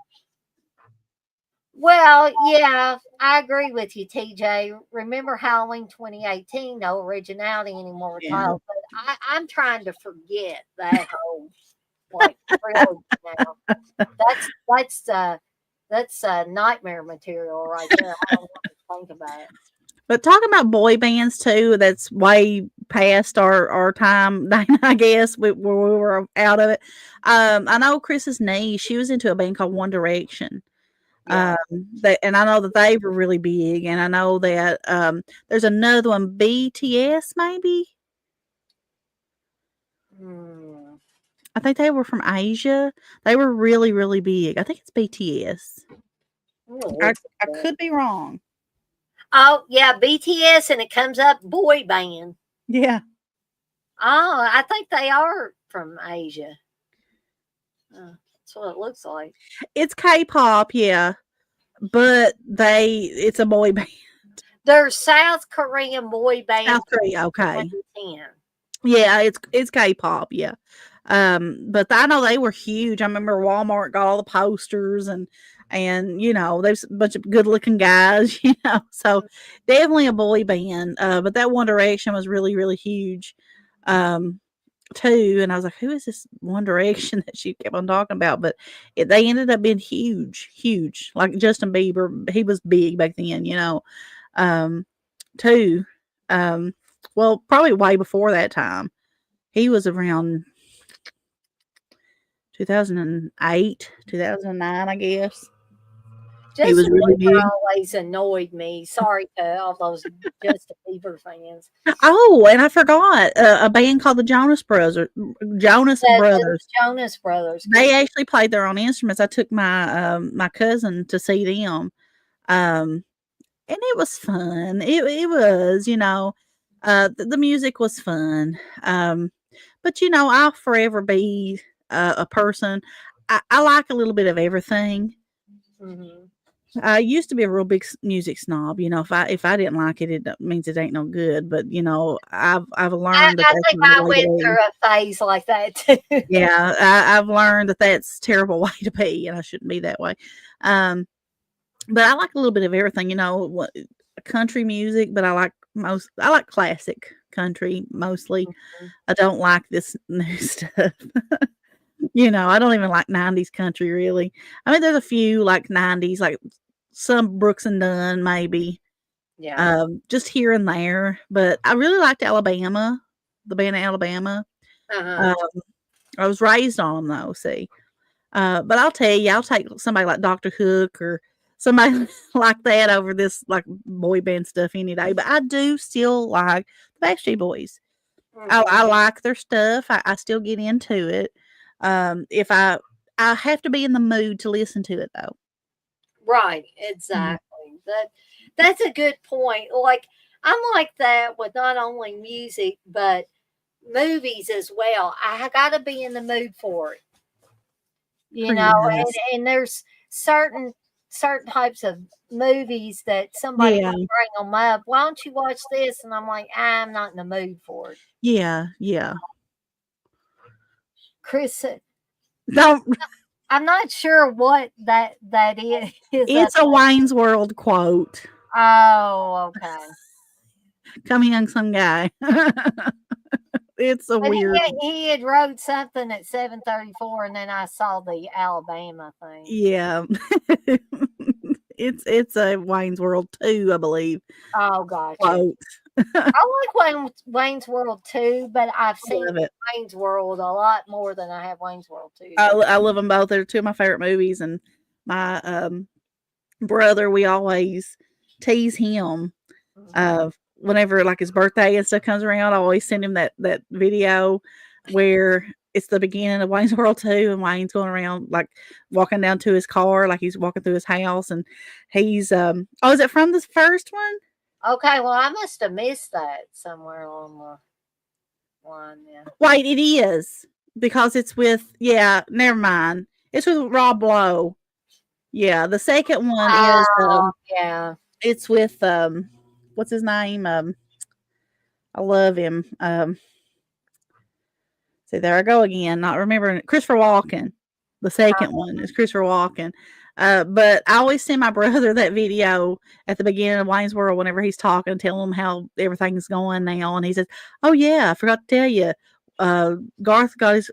Well, yeah, I agree with you, TJ. Remember Halloween 2018? No originality anymore with Yeah. Tyler. But I'm trying to forget that whole like really now. That's nightmare material right there. I don't want to think about it. But talking about boy bands too, that's way past our time. I guess we were out of it. I know Chris's niece. She was into a band called One Direction. Yeah. And I know that they were really big, and I know that there's another one, BTS, maybe. Hmm. I think they were from Asia. They were really, really big. I think it's BTS. I, I could be wrong. Oh, yeah, BTS, and it comes up boy band. Yeah. Oh, I think they are from Asia. That's what it looks like. It's K-pop, yeah, but it's a boy band. They're South Korean boy band South Korea, okay. 2010. Yeah, it's K-pop, yeah. But I know they were huge. I remember Walmart got all the posters and there's a bunch of good looking guys, so definitely a boy band. But that One Direction was really, really huge. Too, and I was like, who is this One Direction that she kept on talking about? But they ended up being huge, huge. Like Justin Bieber, he was big back then, um, too. Well, probably way before that time. He was around 2008, 2009, I guess. He was Justin really Bieber big. always annoyed me. Sorry to all those Justin Bieber fans. Oh, and I forgot a band called the Jonas Brothers. Jonas The Brothers. Jonas Brothers. They actually played their own instruments. I took my cousin to see them, um, and it was fun. It was, the music was fun. But I'll forever be a person. I like a little bit of everything. Mhm. I used to be a real big music snob. If I didn't like it, it means it ain't no good. But I've learned that I that's think not the I way to went be. through a phase like that too. Yeah, I've learned that that's a terrible way to be, and I shouldn't be that way. Um, but I like a little bit of everything. What country music, but I like classic country mostly. I don't like this new stuff. I don't even like 90s country really. I mean, there's a few like 90s, like some Brooks and Dunn maybe, Yeah. just here and there. But I really liked Alabama, the band Alabama. Uh-huh. Um, I was raised on them though. See, but I'll tell you, I'll take somebody like Dr. Hook or somebody like that over this like boy band stuff any day. But I do still like the Backstreet Boys. I Mhm. like their stuff. I still get into it. If I have to be in the mood to listen to it though. Right, Mm. exactly. That's a good point. Like I'm like that with not only music but movies as well. I got to be in the mood for it, Oh, and yes. there's certain types of movies that somebody Yeah. might bring them up. Why don't you watch this? And I'm like, I'm not in the mood for it. Yeah. Yeah. Chris, No, I'm not sure what that is. That it's a Wayne's World quote. oh, okay. Come young some guy. It's a But weird. he had wrote something at 7:34, and then I saw the Alabama thing. Yeah. It's a Wayne's World 2, I believe, Oh, gotcha. quote. I like Wayne's World too, but I've I seen love it. Wayne's World a lot more than I have Wayne's World 2. I love them both. They're two of my favorite movies, and my brother, we always tease him Mhm. whenever like his birthday and stuff comes around. I always send him that video where it's the beginning of Wayne's World 2 and Wayne's going around like walking down to his car, like he's walking through his house, and he's oh, is it from the first one? Okay, well, I must have missed that somewhere along the line. Yeah. Wait, it is because it's with, yeah, never mind. It's with Rob Lowe. Yeah, the second one is Oh, yeah. it's with what's his name? I love him. See, there I go again, not remembering Christopher Walken. The second one is Christopher Walken. But I always send my brother that video at the beginning of Wayne's World whenever he's talking, tell him how everything's going now, and he says, "Oh yeah, I forgot to tell you, Garth got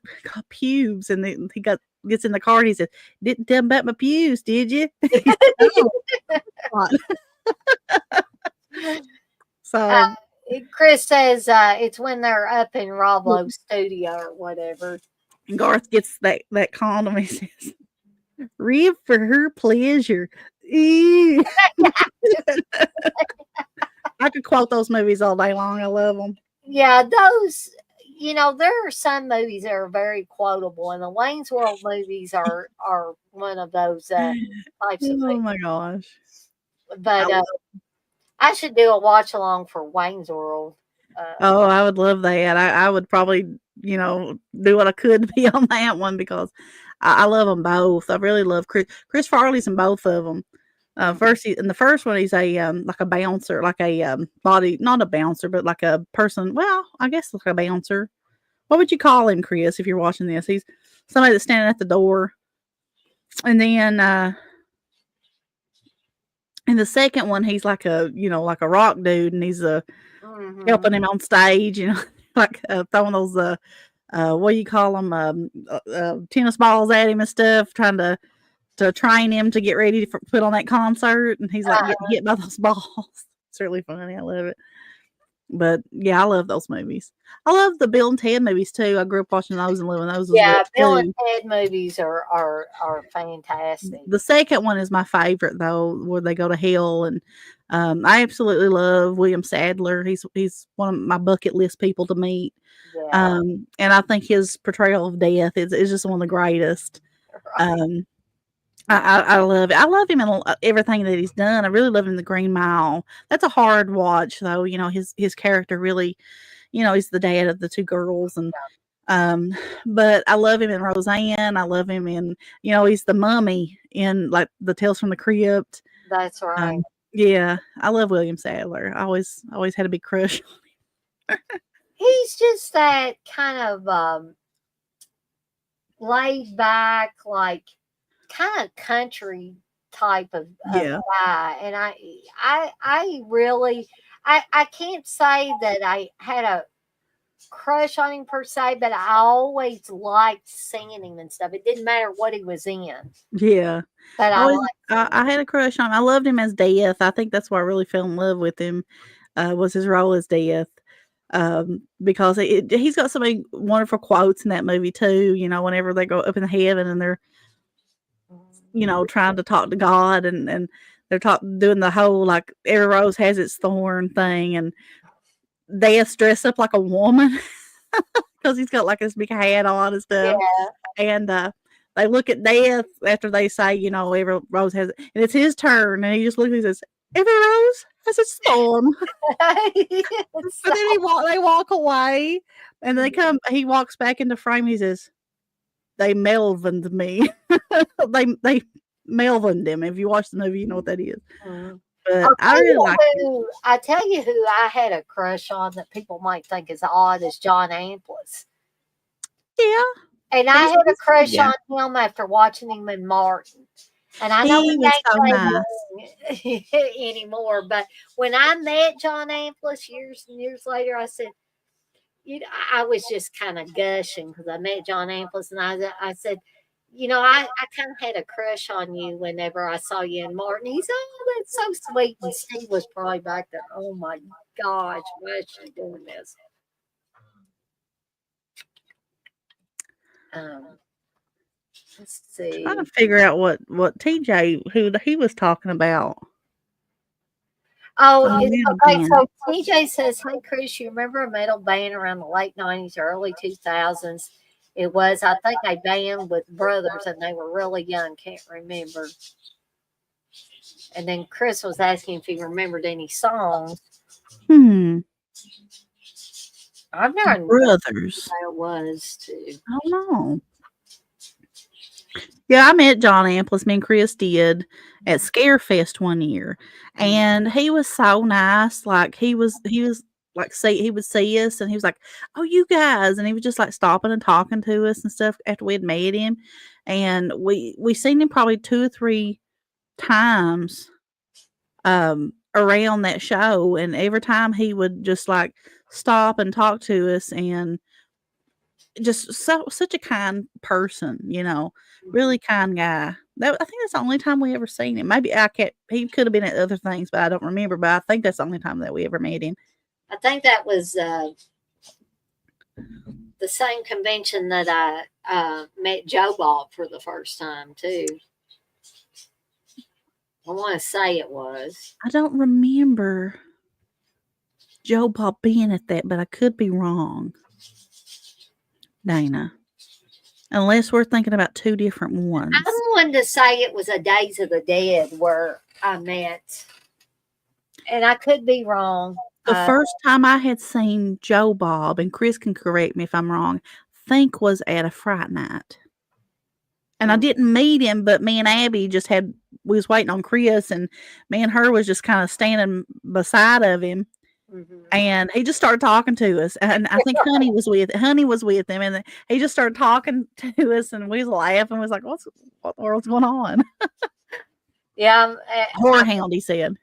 pubes, and then he gets in the car and he says, didn't tell him about my pubes, did you?" He said, "No." Uh, So Chris says it's when they're up in Rob Lowe's studio or whatever. Garth gets that condom. He says, "Rib for her pleasure." Ew. I could quote those movies all day long. I love them. Yeah, those, there are some movies that are very quotable, and the Wayne's World movies are one of those types of Oh movies. my gosh. I But love I should do a watch along for Wayne's World. Oh, I would love that. I would probably, do what I could to be on that one because I love them both. I really love Chris Farley's in both of them. In the first one, he's a like a bouncer, like a body, not a bouncer, but like a person. Well, I guess like a bouncer. What would you call him, Chris? If you're watching this, he's somebody that's standing at the door. And then in the second one, he's like like a rock dude, and he's Mm-hmm. helping him on stage, like throwing those what do you call them, tennis balls at him and stuff, trying to train him to get ready to put on that concert, and he's like getting hit by those balls. It's really funny. I love it. But yeah, I love those movies. I love the Bill and Ted movies too. I grew up watching those and loving those as well Yeah, Bill and too. Ted movies are fantastic. The second one is my favorite though, where they go to hell, and I absolutely love William Sadler. He's one of my bucket list people to meet. Yeah, And I think his portrayal of death is just one of the greatest. right. Um, I love it. I love him in everything that he's done. I really love him in The Green Mile. That's a hard watch though. His character really, he's the dad of the two girls, and um, but I love him in Roseanne. I love him in, he's the mummy in like the Tales from the Crypt. That's right. Yeah, I love William Sadler. I always had a big crush. He's just that kind of laid back, like kind of country type of Yeah, guy. And I really I can't say that I had a crush on him per se, but I always liked seeing him and stuff. It didn't matter what he was in, yeah. but I I always liked I, seeing him. I had a crush on him. I loved him as Death. I think that's why I really fell in love with him. Was his role as Death. Because he's got so many wonderful quotes in that movie too. Whenever they go up in heaven and they're trying to talk to God, and they're doing the whole like every rose has its thorn thing, and Death's dressed up like a woman because he's got like this big hat on and stuff, Yeah. and they look at Death after they say, every rose has, and it's his turn, and he just looks and says, "Every rose has its thorn." But So, then they walk away, and they come. He walks back into frame. He says, "They Melvined me." they Melvined him. If you watch the movie, you know what that is. mm. But I really like him. I tell you who I had a crush on that people might think is odd is John Amplis. Yeah, And I he's had a he's a good crush guy. on him after watching him in Martin. And I know He we was so nice. ain't playing anymore, but when I met John Amplis years and years later, I said, I was just kind of gushing because I met John Amplis, and I said, I kind of had a crush on you whenever I saw you in Martin. He's, oh, that's so sweet. And Steve was probably back there. Oh my gosh, why is she doing this? Um, let's Trying to see. figure out what TJ who he was talking about. Oh, Oh, we had a okay. band. So TJ says, "Hey, Chris, you remember a metal band around the late '90s, early 2000s? It was, I think, a band with brothers, and they were really young. Can't remember." And then Chris was asking if he remembered any songs. Hmm. I've never known Brothers. who it was too. I don't know. Yeah, I met John Amplis, me and Chris did at Scarefest one year, Mm, and he was so nice. Like he was like see he would see us, and he was like, "Oh, you guys," and he was just like stopping and talking to us and stuff after we had met him, and we seen him probably 2 or 3 times around that show, and every time he would just like stop and talk to us, and just such a kind person, mhm. really kind guy. I think that's the only time we ever seen him. Maybe I can't. He could have been at other things, but I don't remember. But I think that's the only time that we ever met him. I think that was the same convention that I met Joe Bob for the first time too. I want to say it was. I don't remember Joe Bob being at that, but I could be wrong, Dana. Unless we're thinking about 2 different I'm ones. one to say it was a Days of the Dead where I met, and I could be wrong. The first time I had seen Joe Bob, and Chris can correct me if I'm wrong, think was at a Fright Night. And I Mm, didn't meet him, but me and Abby just had we was waiting on Chris, and me and her was just kinda standing beside of him, mhm. and he just started talking to us, and I think Honey was with him, and he just started talking to us, and we was laughing, we was like, "What the world's going on?" Yeah. "Horror Hound," he said.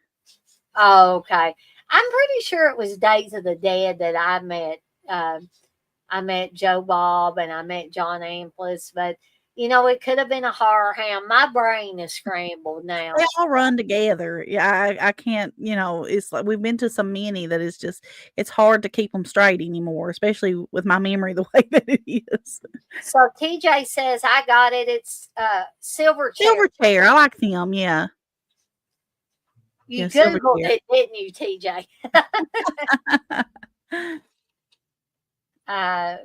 Oh, okay. I'm pretty sure it was Days of the Dead that I met. I met Joe Bob and I met John Amplis, but It could have been a horror hound. My brain is scrambled They now. all run together. Yeah, I can't, it's like we've been to so many that it's hard to keep them straight anymore, especially with my memory the way that it is. So TJ says, I got it. It's silver chair. Silverchair, I like them, yeah. You Yeah, Googled Silverchair. it, didn't you, TJ?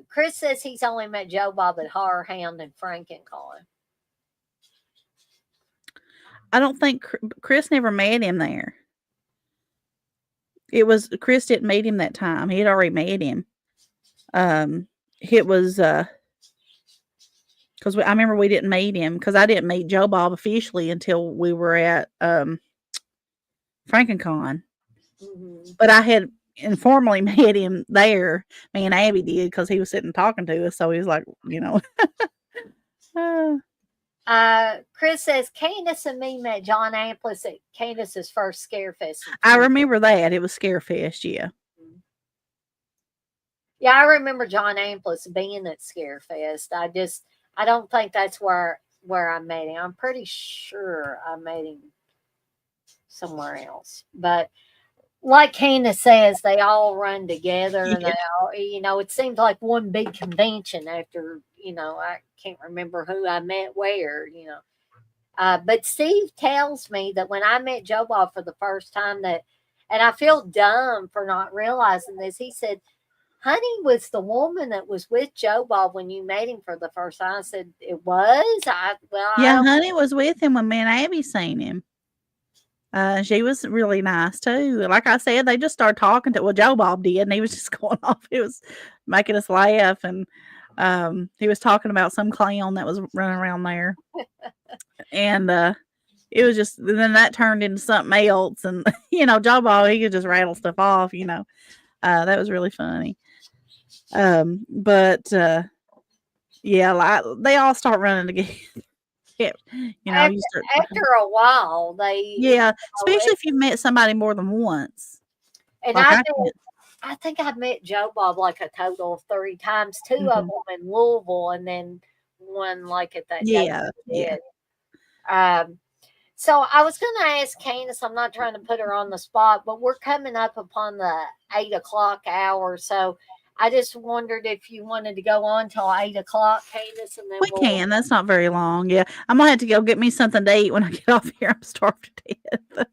Chris says he's only met Joe Bob at Horror Hound and FrankenCon. I don't think Chris never met him there. It was Chris didn't meet him that time. He had already met him. It was because I remember we didn't meet him because I didn't meet Joe Bob officially until we were at FrankenCon. Mm-hmm. But I had informally met him there. Me and Abby did because he was sitting talking to us. So he was like, Chris says Candice and me met John Amplis at Candice's first Scarefest. I remember that. It was Scarefest, yeah. Yeah, I remember John Amplis being at Scarefest. I don't think that's where I met him. I'm pretty sure I met him somewhere else. But like Candace says, they all run together and Yeah. they all, it seems like one big convention after, I can't remember who I met where. But Steve tells me that when I met Joe Bob for the first time and I feel dumb for not realizing this, he said, Honey was the woman that was with Joe Bob when you met him for the first time. I said, it was? I Yeah, don't. Honey was with him when me and Abby seen him. She was really nice too. Like I said, they just started talking to Joe Bob did, and he was just going off. It was making us laugh, and he was talking about some clown that was running around there, and it was just then that turned into something else, and Joe Bob he could just rattle stuff off. That was really funny. But yeah, they all start running together. Yeah, After, you start. after a while, Yeah, especially if you've met somebody more than once. and Like I I think can't. I think I met Joe Bob like a total of 3 times, two of Mhm. them in Louisville, and then one like at that day Yeah, we yeah. did. Um, so I was going to ask Candace. I'm not trying to put her on the spot, but we're coming up upon the 8 o'clock hour, so I just wondered if you wanted to go on till 8 o'clock, Candace, and then We we'll. can. That's not very long. Yeah, I'm gonna have to go get me something to eat when I get off here. I'm starved to death.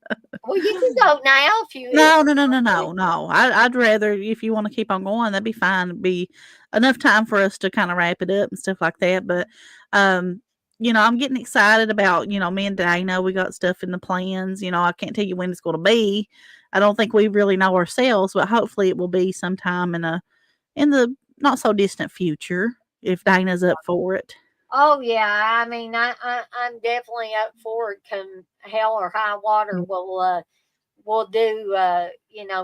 Well, you can go now if you if No, you no, no, no, want to. no, no. I'd rather if you want to keep on going, that'd be fine. It'd be enough time for us to kind of wrap it up and stuff like that. But um, I'm getting excited about me and Dana. We got stuff in the plans. I can't tell you when it's going to be. I don't think we really know ourselves, but hopefully it will be sometime in the not so distant future if Dana's up for it. Oh yeah, I mean, I'm definitely up for it. Come hell or high water, Mm. we'll do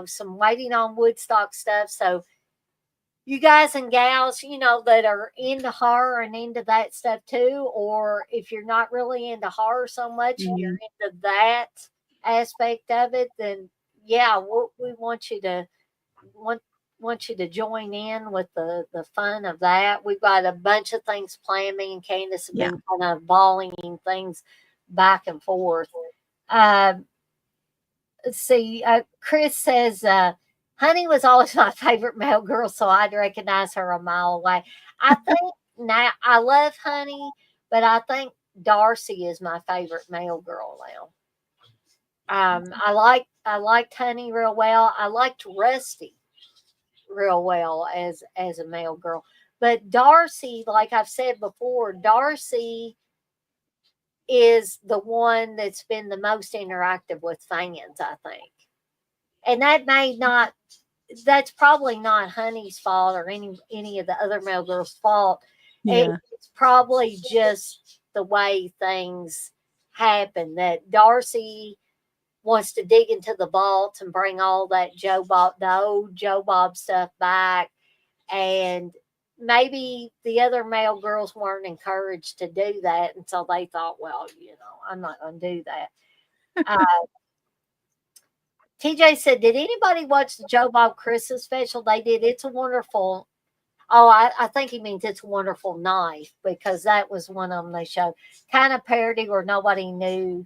some waiting on Woodstock stuff. So you guys and gals, that are into horror and into that stuff too, or if you're not really into horror so much and you're Mhm. into that aspect of it, then yeah, we want want you to join in with the fun of that. We've got a bunch of things planned. Me and Candace have Yeah. been kind of volleying things back and forth. Uh, let's see. Chris says, Honey was always my favorite male girl, so I'd recognize her a mile away. I think now I love Honey, but I think Darcy is my favorite male girl now. I liked Honey real well. I liked Rusty real well as a male girl. But Darcy, like I've said before, Darcy is the one that's been the most interactive with fans, I think. And that may not that's probably not Honey's fault or any of the other male girls' fault. Yeah. It's probably just the way things happen that Darcy wants to dig into the vault and bring all that the old Joe Bob stuff back. And maybe the other male girls weren't encouraged to do that. And so they thought, well, I'm not going to do that. Uh, TJ said, did anybody watch the Joe Bob Christmas special? They did. It's a wonderful. Oh, I think he means It's a Wonderful Knife because that was one of them they showed. Kind of parody where nobody knew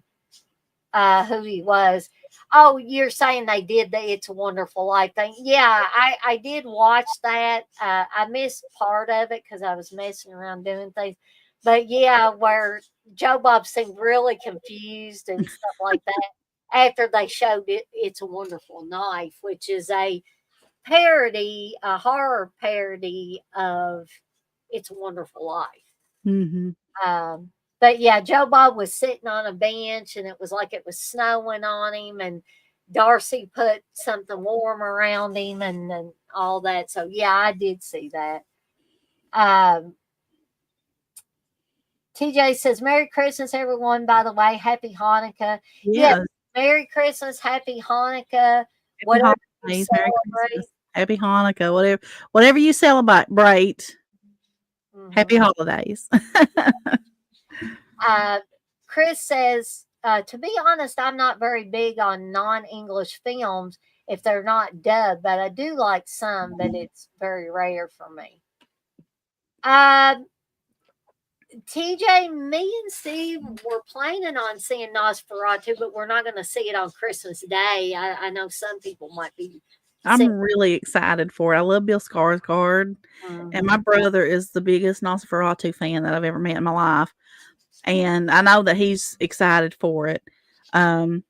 who he was. Oh, you're saying they did the It's a Wonderful Life thing? Yeah, I did watch that. I missed part of it because I was messing around doing things. But yeah, where Joe Bob seemed really confused and stuff like that after they showed it, It's a Wonderful Knife, which is a parody, a horror parody of It's a Wonderful Life. Mhm. Um, but yeah, Joe Bob was sitting on a bench and it was like it was snowing on him, and Darcy put something warm around him and all that. So yeah, I did see that. Um, TJ says, Merry Christmas, everyone. By the way, Happy Hanukkah. Yeah, Yes. Merry Christmas, Happy Hanukkah, Happy whatever you holidays, Merry Christmas, celebrate. Happy Hanukkah, whatever you celebrate, Hmm. happy holidays. Uh, Chris says, to be honest, I'm not very big on non English films if they're not dubbed, but I do like some, but it's very rare for me. Uh, TJ, me and Steve were planning on seeing Nosferatu, but we're not going to see it on Christmas Day. I know some people might be I'm seeing. really excited for it. I love Bill Skarsgård, and my Mhm. brother is the biggest Nosferatu fan that I've ever met in my life, and I know that he's excited for it. Um,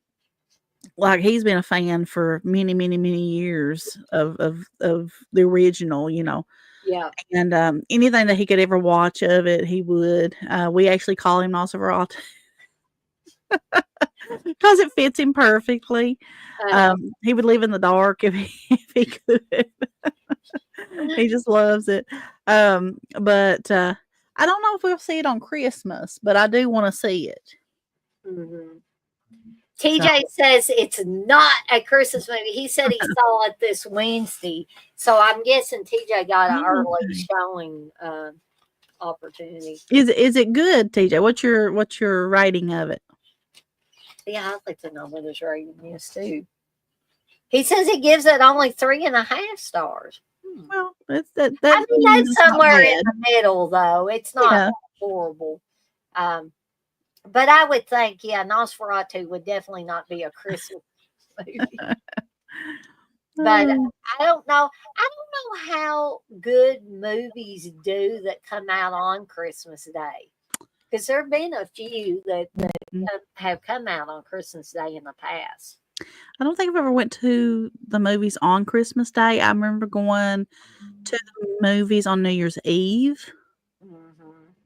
like he's been a fan for many, many, many years of the original, Yeah. and anything that he could ever watch of it, he would. We actually call him Nosferatu because it fits him perfectly. Uh-huh. He would live in the dark if if he could. He just loves it. But I don't know if we'll see it on Christmas, but I do want to see it. Mhm. So, TJ says it's not a Christmas movie. He said he saw it this Wednesday. So I'm guessing TJ got an oh, early okay. showing opportunity. Is it good, TJ? What's your rating of it? Yeah, I'd like to know what his rating is too. He says he gives it only 3.5 stars. Hmm. Well, that I mean, means that's it's not somewhere in bad. the middle, though. It's not Yeah. horrible. Um, but I would think, yeah, Nosferatu would definitely not be a Christmas movie. But Oh, I don't know. I don't know how good movies do that come out on Christmas Day. Because there have been a few that mm. have come out on Christmas Day in the past. I don't think I've ever went to the movies on Christmas Day. I remember going to the movies on New Year's Eve Hmm.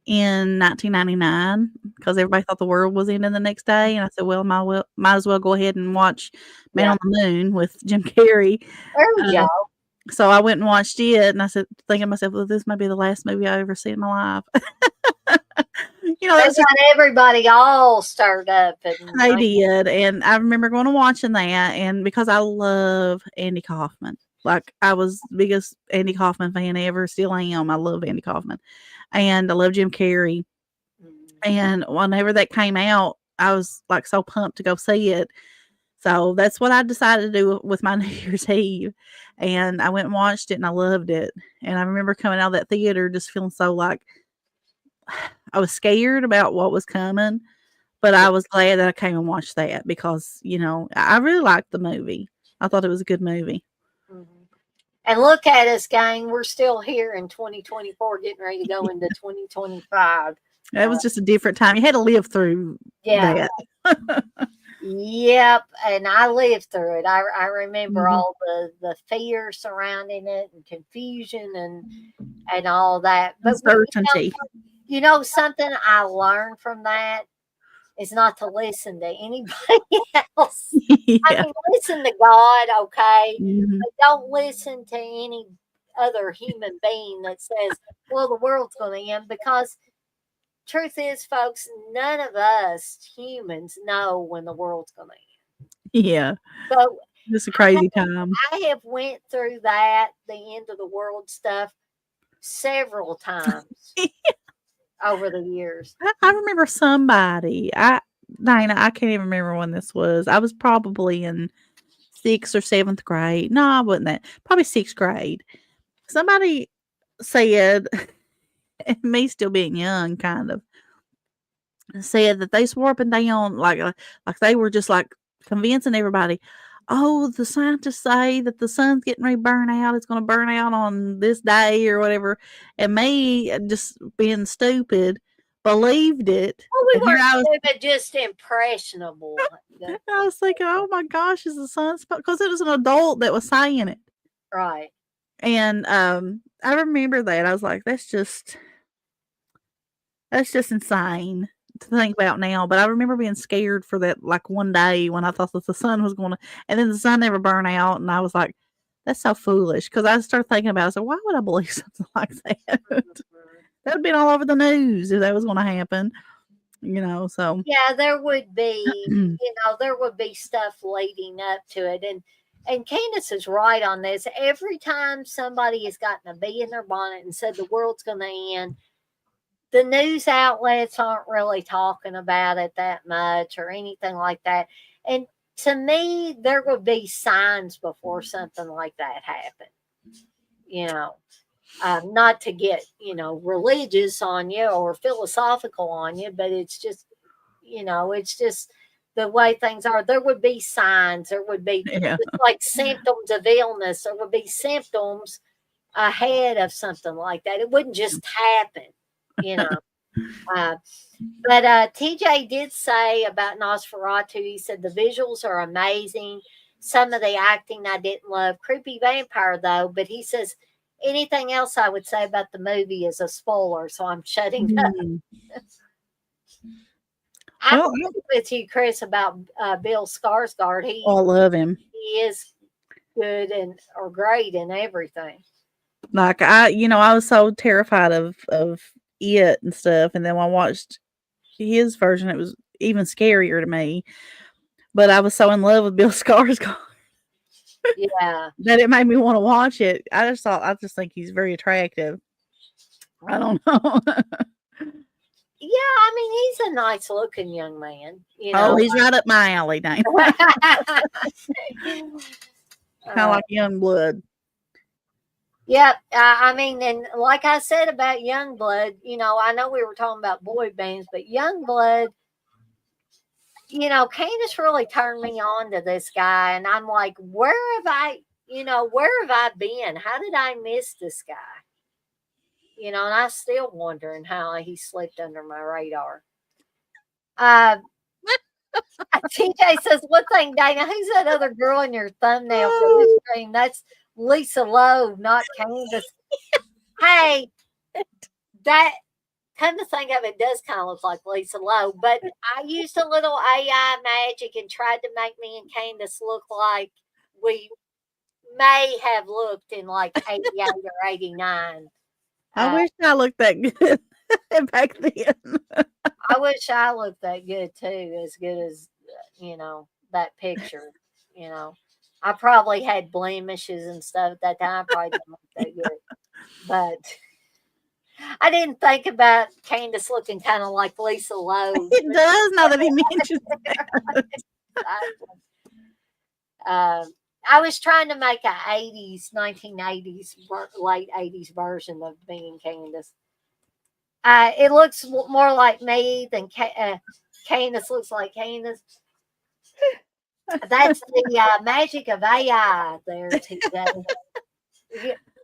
in 1999 because everybody thought the world was ending the next day, and I said, "Well, might as well go ahead and watch Man Yeah. on the Moon with Jim Carrey." There you Uh, go. so I went and watched it, and I said, thinking to myself, "Well, this might be the last movie I ever see in my life." They That's just got everybody all stirred up and they like, did, and I remember going and watching that, and because I love Andy Kaufman, like I was the biggest Andy Kaufman fan ever, still am. I love Andy Kaufman, and I love Jim Carrey. mm, And whenever that came out, I was like so pumped to go see it. So that's what I decided to do with my New Year's Eve. And I went and watched it and I loved it. And I remember coming out of that theater just feeling so like I was scared about what was coming, but yeah. I was glad that I came and watched that because, I really liked the movie. I thought it was a good movie. Mhm. And look at us, gang. We're still here in 2024, getting ready to go into 2025. It Uh, was just a different time. You had to live through yeah. that. Yep. And I lived through it. I remember Mhm. all the fear surrounding it and confusion and all that. But Uncertainty. you know something I learned from that is not to listen to anybody else. I Yeah. mean, listen to God, okay, Mhm. but don't listen to any other human being that says, "Well, the world's going to end," because truth is, folks, none of us humans know when the world's going to end. Yeah. So Just a I have, crazy time. I have went through that, the end of the world stuff, several times over the years. I remember somebody. Dana, I can't even remember when this was. I was probably in 6th or 7th grade. No, I wasn't that. Probably 6th grade. Somebody. said, and me still being young, kind of, said that they swore up and down like they were just like convincing everybody, oh, the scientists say that the sun's getting ready to burn out. It's going to burn out on this day or whatever. And me just being stupid believed it. Well, And we here weren't I was, stupid, just impressionable. I was thinking, oh my gosh, is the sun? Because it was an adult that was saying it. Right. And I remember that. I was like, that's just insane to think about now. But I remember being scared for that like one day when I thought that the sun was going to, and then the sun never burned out. And I was like, that's so foolish. Because I started thinking about it. So why would I believe something like that? That would have been all over the news if that was going to happen, So, Yeah, there would be, there would be stuff leading up to it. And Candace is right on this. Every time somebody has gotten a bee in their bonnet and said the world's going to end, the news outlets aren't really talking about it that much or anything like that. And to me, there would be signs before something like that happened. You know, not to get religious on you or philosophical on you, but it's just the way things are. There would be signs. There would be yeah. just like symptoms of illness. There would be symptoms ahead of something like that. It wouldn't just happen. You know. Uh, but TJ did say about Nosferatu, he said the visuals are amazing. Some of the acting I didn't love. Creepy vampire, though, but he says anything else I would say about the movie is a spoiler, so I'm shutting up. Mm. I'm Well, with you, Chris, about Bill Skarsgård. I love him. He is good and or great in everything. Like I was so terrified of it and stuff, and then when I watched his version, it was even scarier to me. But I was so in love with Bill Skarsgård Yeah. that it made me want to watch it. I just think he's very attractive. I don't know. Yeah, I mean, he's a nice looking young man, Oh, he's right up my alley, Dane. Kind of like young blood. Yeah, I mean, and like I said about Youngblood, I know we were talking about boy bands, but Youngblood, Candace really turned me on to this guy, and I'm like, where have I been? How did I miss this guy? And I'm still wondering how he slipped under my radar. Uh, TJ says, one thing, Dana, who's that other girl in your thumbnail for this stream? That's Lisa Lowe, not Candace. Hey, that come to think of it, does kind of look like Lisa Lowe, but I used a little AI magic and tried to make me and Candace look like we may have looked in like 88 or 89. I wish I looked that good back then. I wish I looked that good too, as good as, that picture. I probably had blemishes and stuff at that time. I probably didn't look that good. But I didn't think about Candace looking kind of like Lisa Lowe. It does now that he mentions that. I was trying to make a 1980s, late 80s version of being Candace. It looks more like me than Candace looks like Candace. That's the magic of AI there today.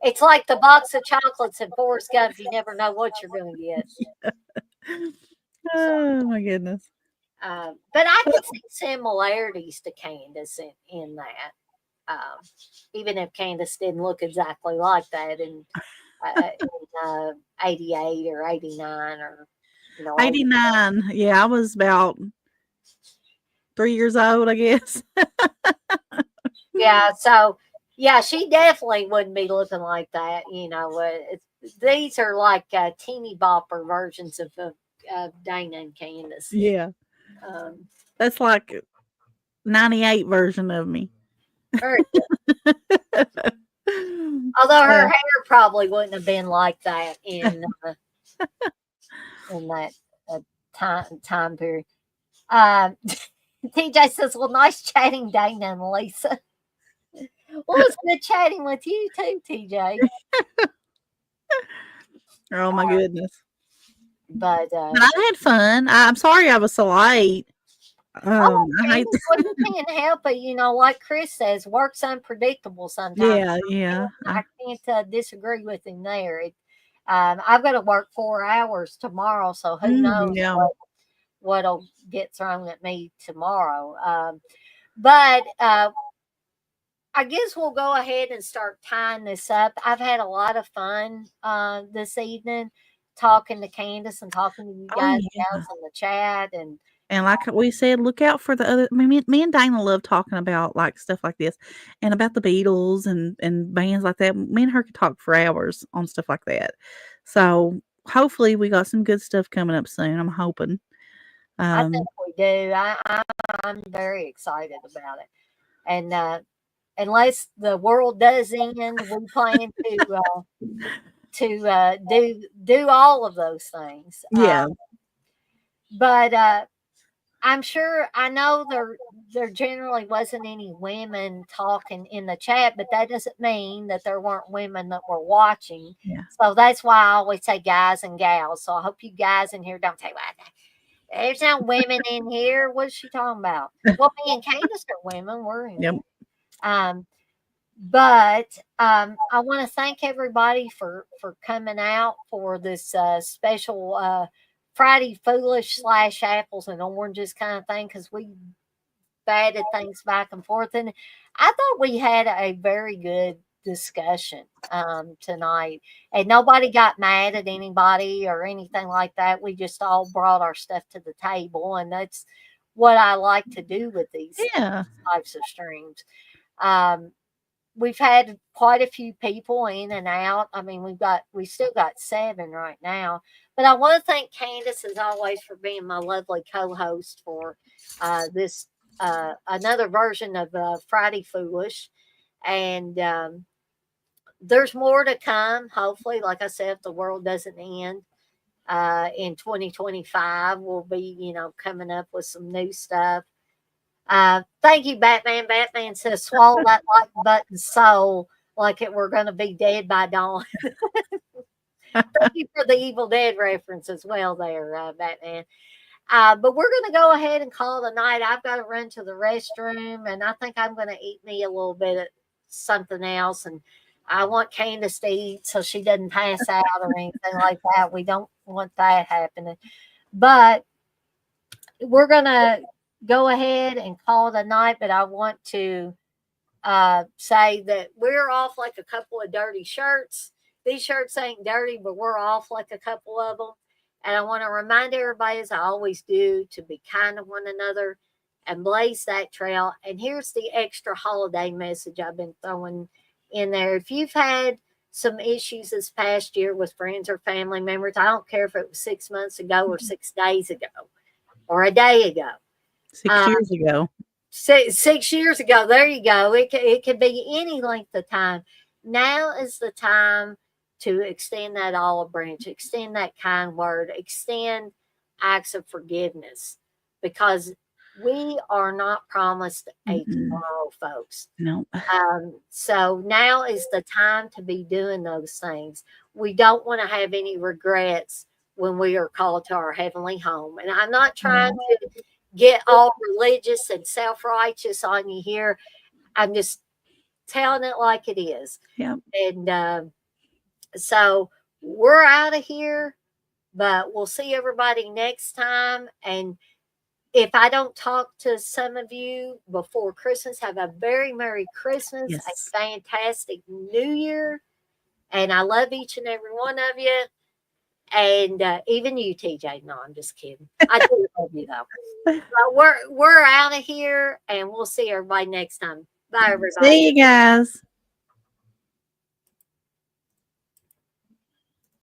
It's like the box of chocolates in Forrest Gump. You never know what you're going to get. Oh, my goodness. But I can see similarities to Candace in that. Even if Candace didn't look exactly like that in 88 or 89 or 89. Yeah, I was about 3 years old, I guess. Yeah, so yeah, she definitely wouldn't be looking like that. These are like teeny bopper versions of Dana and Candace. Yeah. That's like 98 version of me. Very good. Although her hair probably wouldn't have been like that in that time period. TJ says, "Well, nice chatting, Dana and Lisa." Well, it's good chatting with you too, TJ. Oh my goodness. But But I had fun. I'm sorry I was so late. oh, I hate. Candace, well, you can't help it. Like Chris says, work's unpredictable sometimes. Yeah, yeah. I can't disagree with him there. I've got to work 4 hours tomorrow, so who knows Yeah, what'll get thrown at me tomorrow. But I guess we'll go ahead and start tying this up. I've had a lot of fun this evening talking to Candace and talking to you oh guys yeah. gals in the chat. And And like we said, look out for the other. I mean, me and Dana love talking about like stuff like this, and about the Beatles and bands like that. Me and her could talk for hours on stuff like that. So hopefully, we got some good stuff coming up soon. I'm hoping. I think Um, we do. I'm very excited about it. And unless the world does end, we plan to do all of those things. yeah, But I'm sure I know there generally wasn't any women talking in the chat, but that doesn't mean that there weren't women that were watching. yeah. So that's why I always say guys and gals. So I hope you guys in here don't say, well, there's no women in here. What's she talking about? Well, me and Candace are women. We're in Yep. here. Um, but I want to thank everybody for coming out for this special Friday Foolish / apples and oranges kind of thing, because we batted things back and forth, and I thought we had a very good discussion tonight, and nobody got mad at anybody or anything like that. We just all brought our stuff to the table, and that's what I like to do with these Yeah. types of streams. Um, we've had quite a few people in and out. I mean, we still got 7 right now. But I want to thank Candace as always for being my lovely co-host for this another version of Friday Foolish. And there's more to come. Hopefully, like I said, if the world doesn't end in 2025, we'll be coming up with some new stuff. Thank you, Batman. Batman says, swallow that like button so like it we're going to be dead by dawn. Thank you for the Evil Dead reference as well there, Batman. But we're going to go ahead and call it a night. I've got to run to the restroom, and I think I'm going to eat me a little bit of something else. And I want Candace to eat so she doesn't pass out or anything like that. We don't want that happening. But we're going to go ahead and call it a night, but I want to say that we're off like a couple of dirty shirts. These shirts ain't dirty, but we're off like a couple of them. And I want to remind everybody, as I always do, to be kind to one another and blaze that trail. And here's the extra holiday message I've been throwing in there. If you've had some issues this past year with friends or family members, I don't care if it was 6 months ago or 6 days ago or a day ago. 6 years ago. 6 years ago. There you go. It could be any length of time. Now is the time to extend that olive branch, extend that kind word, extend acts of forgiveness, because we are not promised a Mm-mm. tomorrow, folks. No. So now is the time to be doing those things. We don't want to have any regrets when we are called to our heavenly home. And I'm not trying to get all religious and self-righteous on you here. I'm just telling it like it is. Yep. And so we're out of here, but we'll see everybody next time. And if I don't talk to some of you before Christmas, have a very Merry Christmas, a Yes. fantastic New Year. And I love each and every one of you. And even you, TJ. No, I'm just kidding. I do love you though. But we're out of here, and we'll see everybody next time. Bye, everybody. See you guys.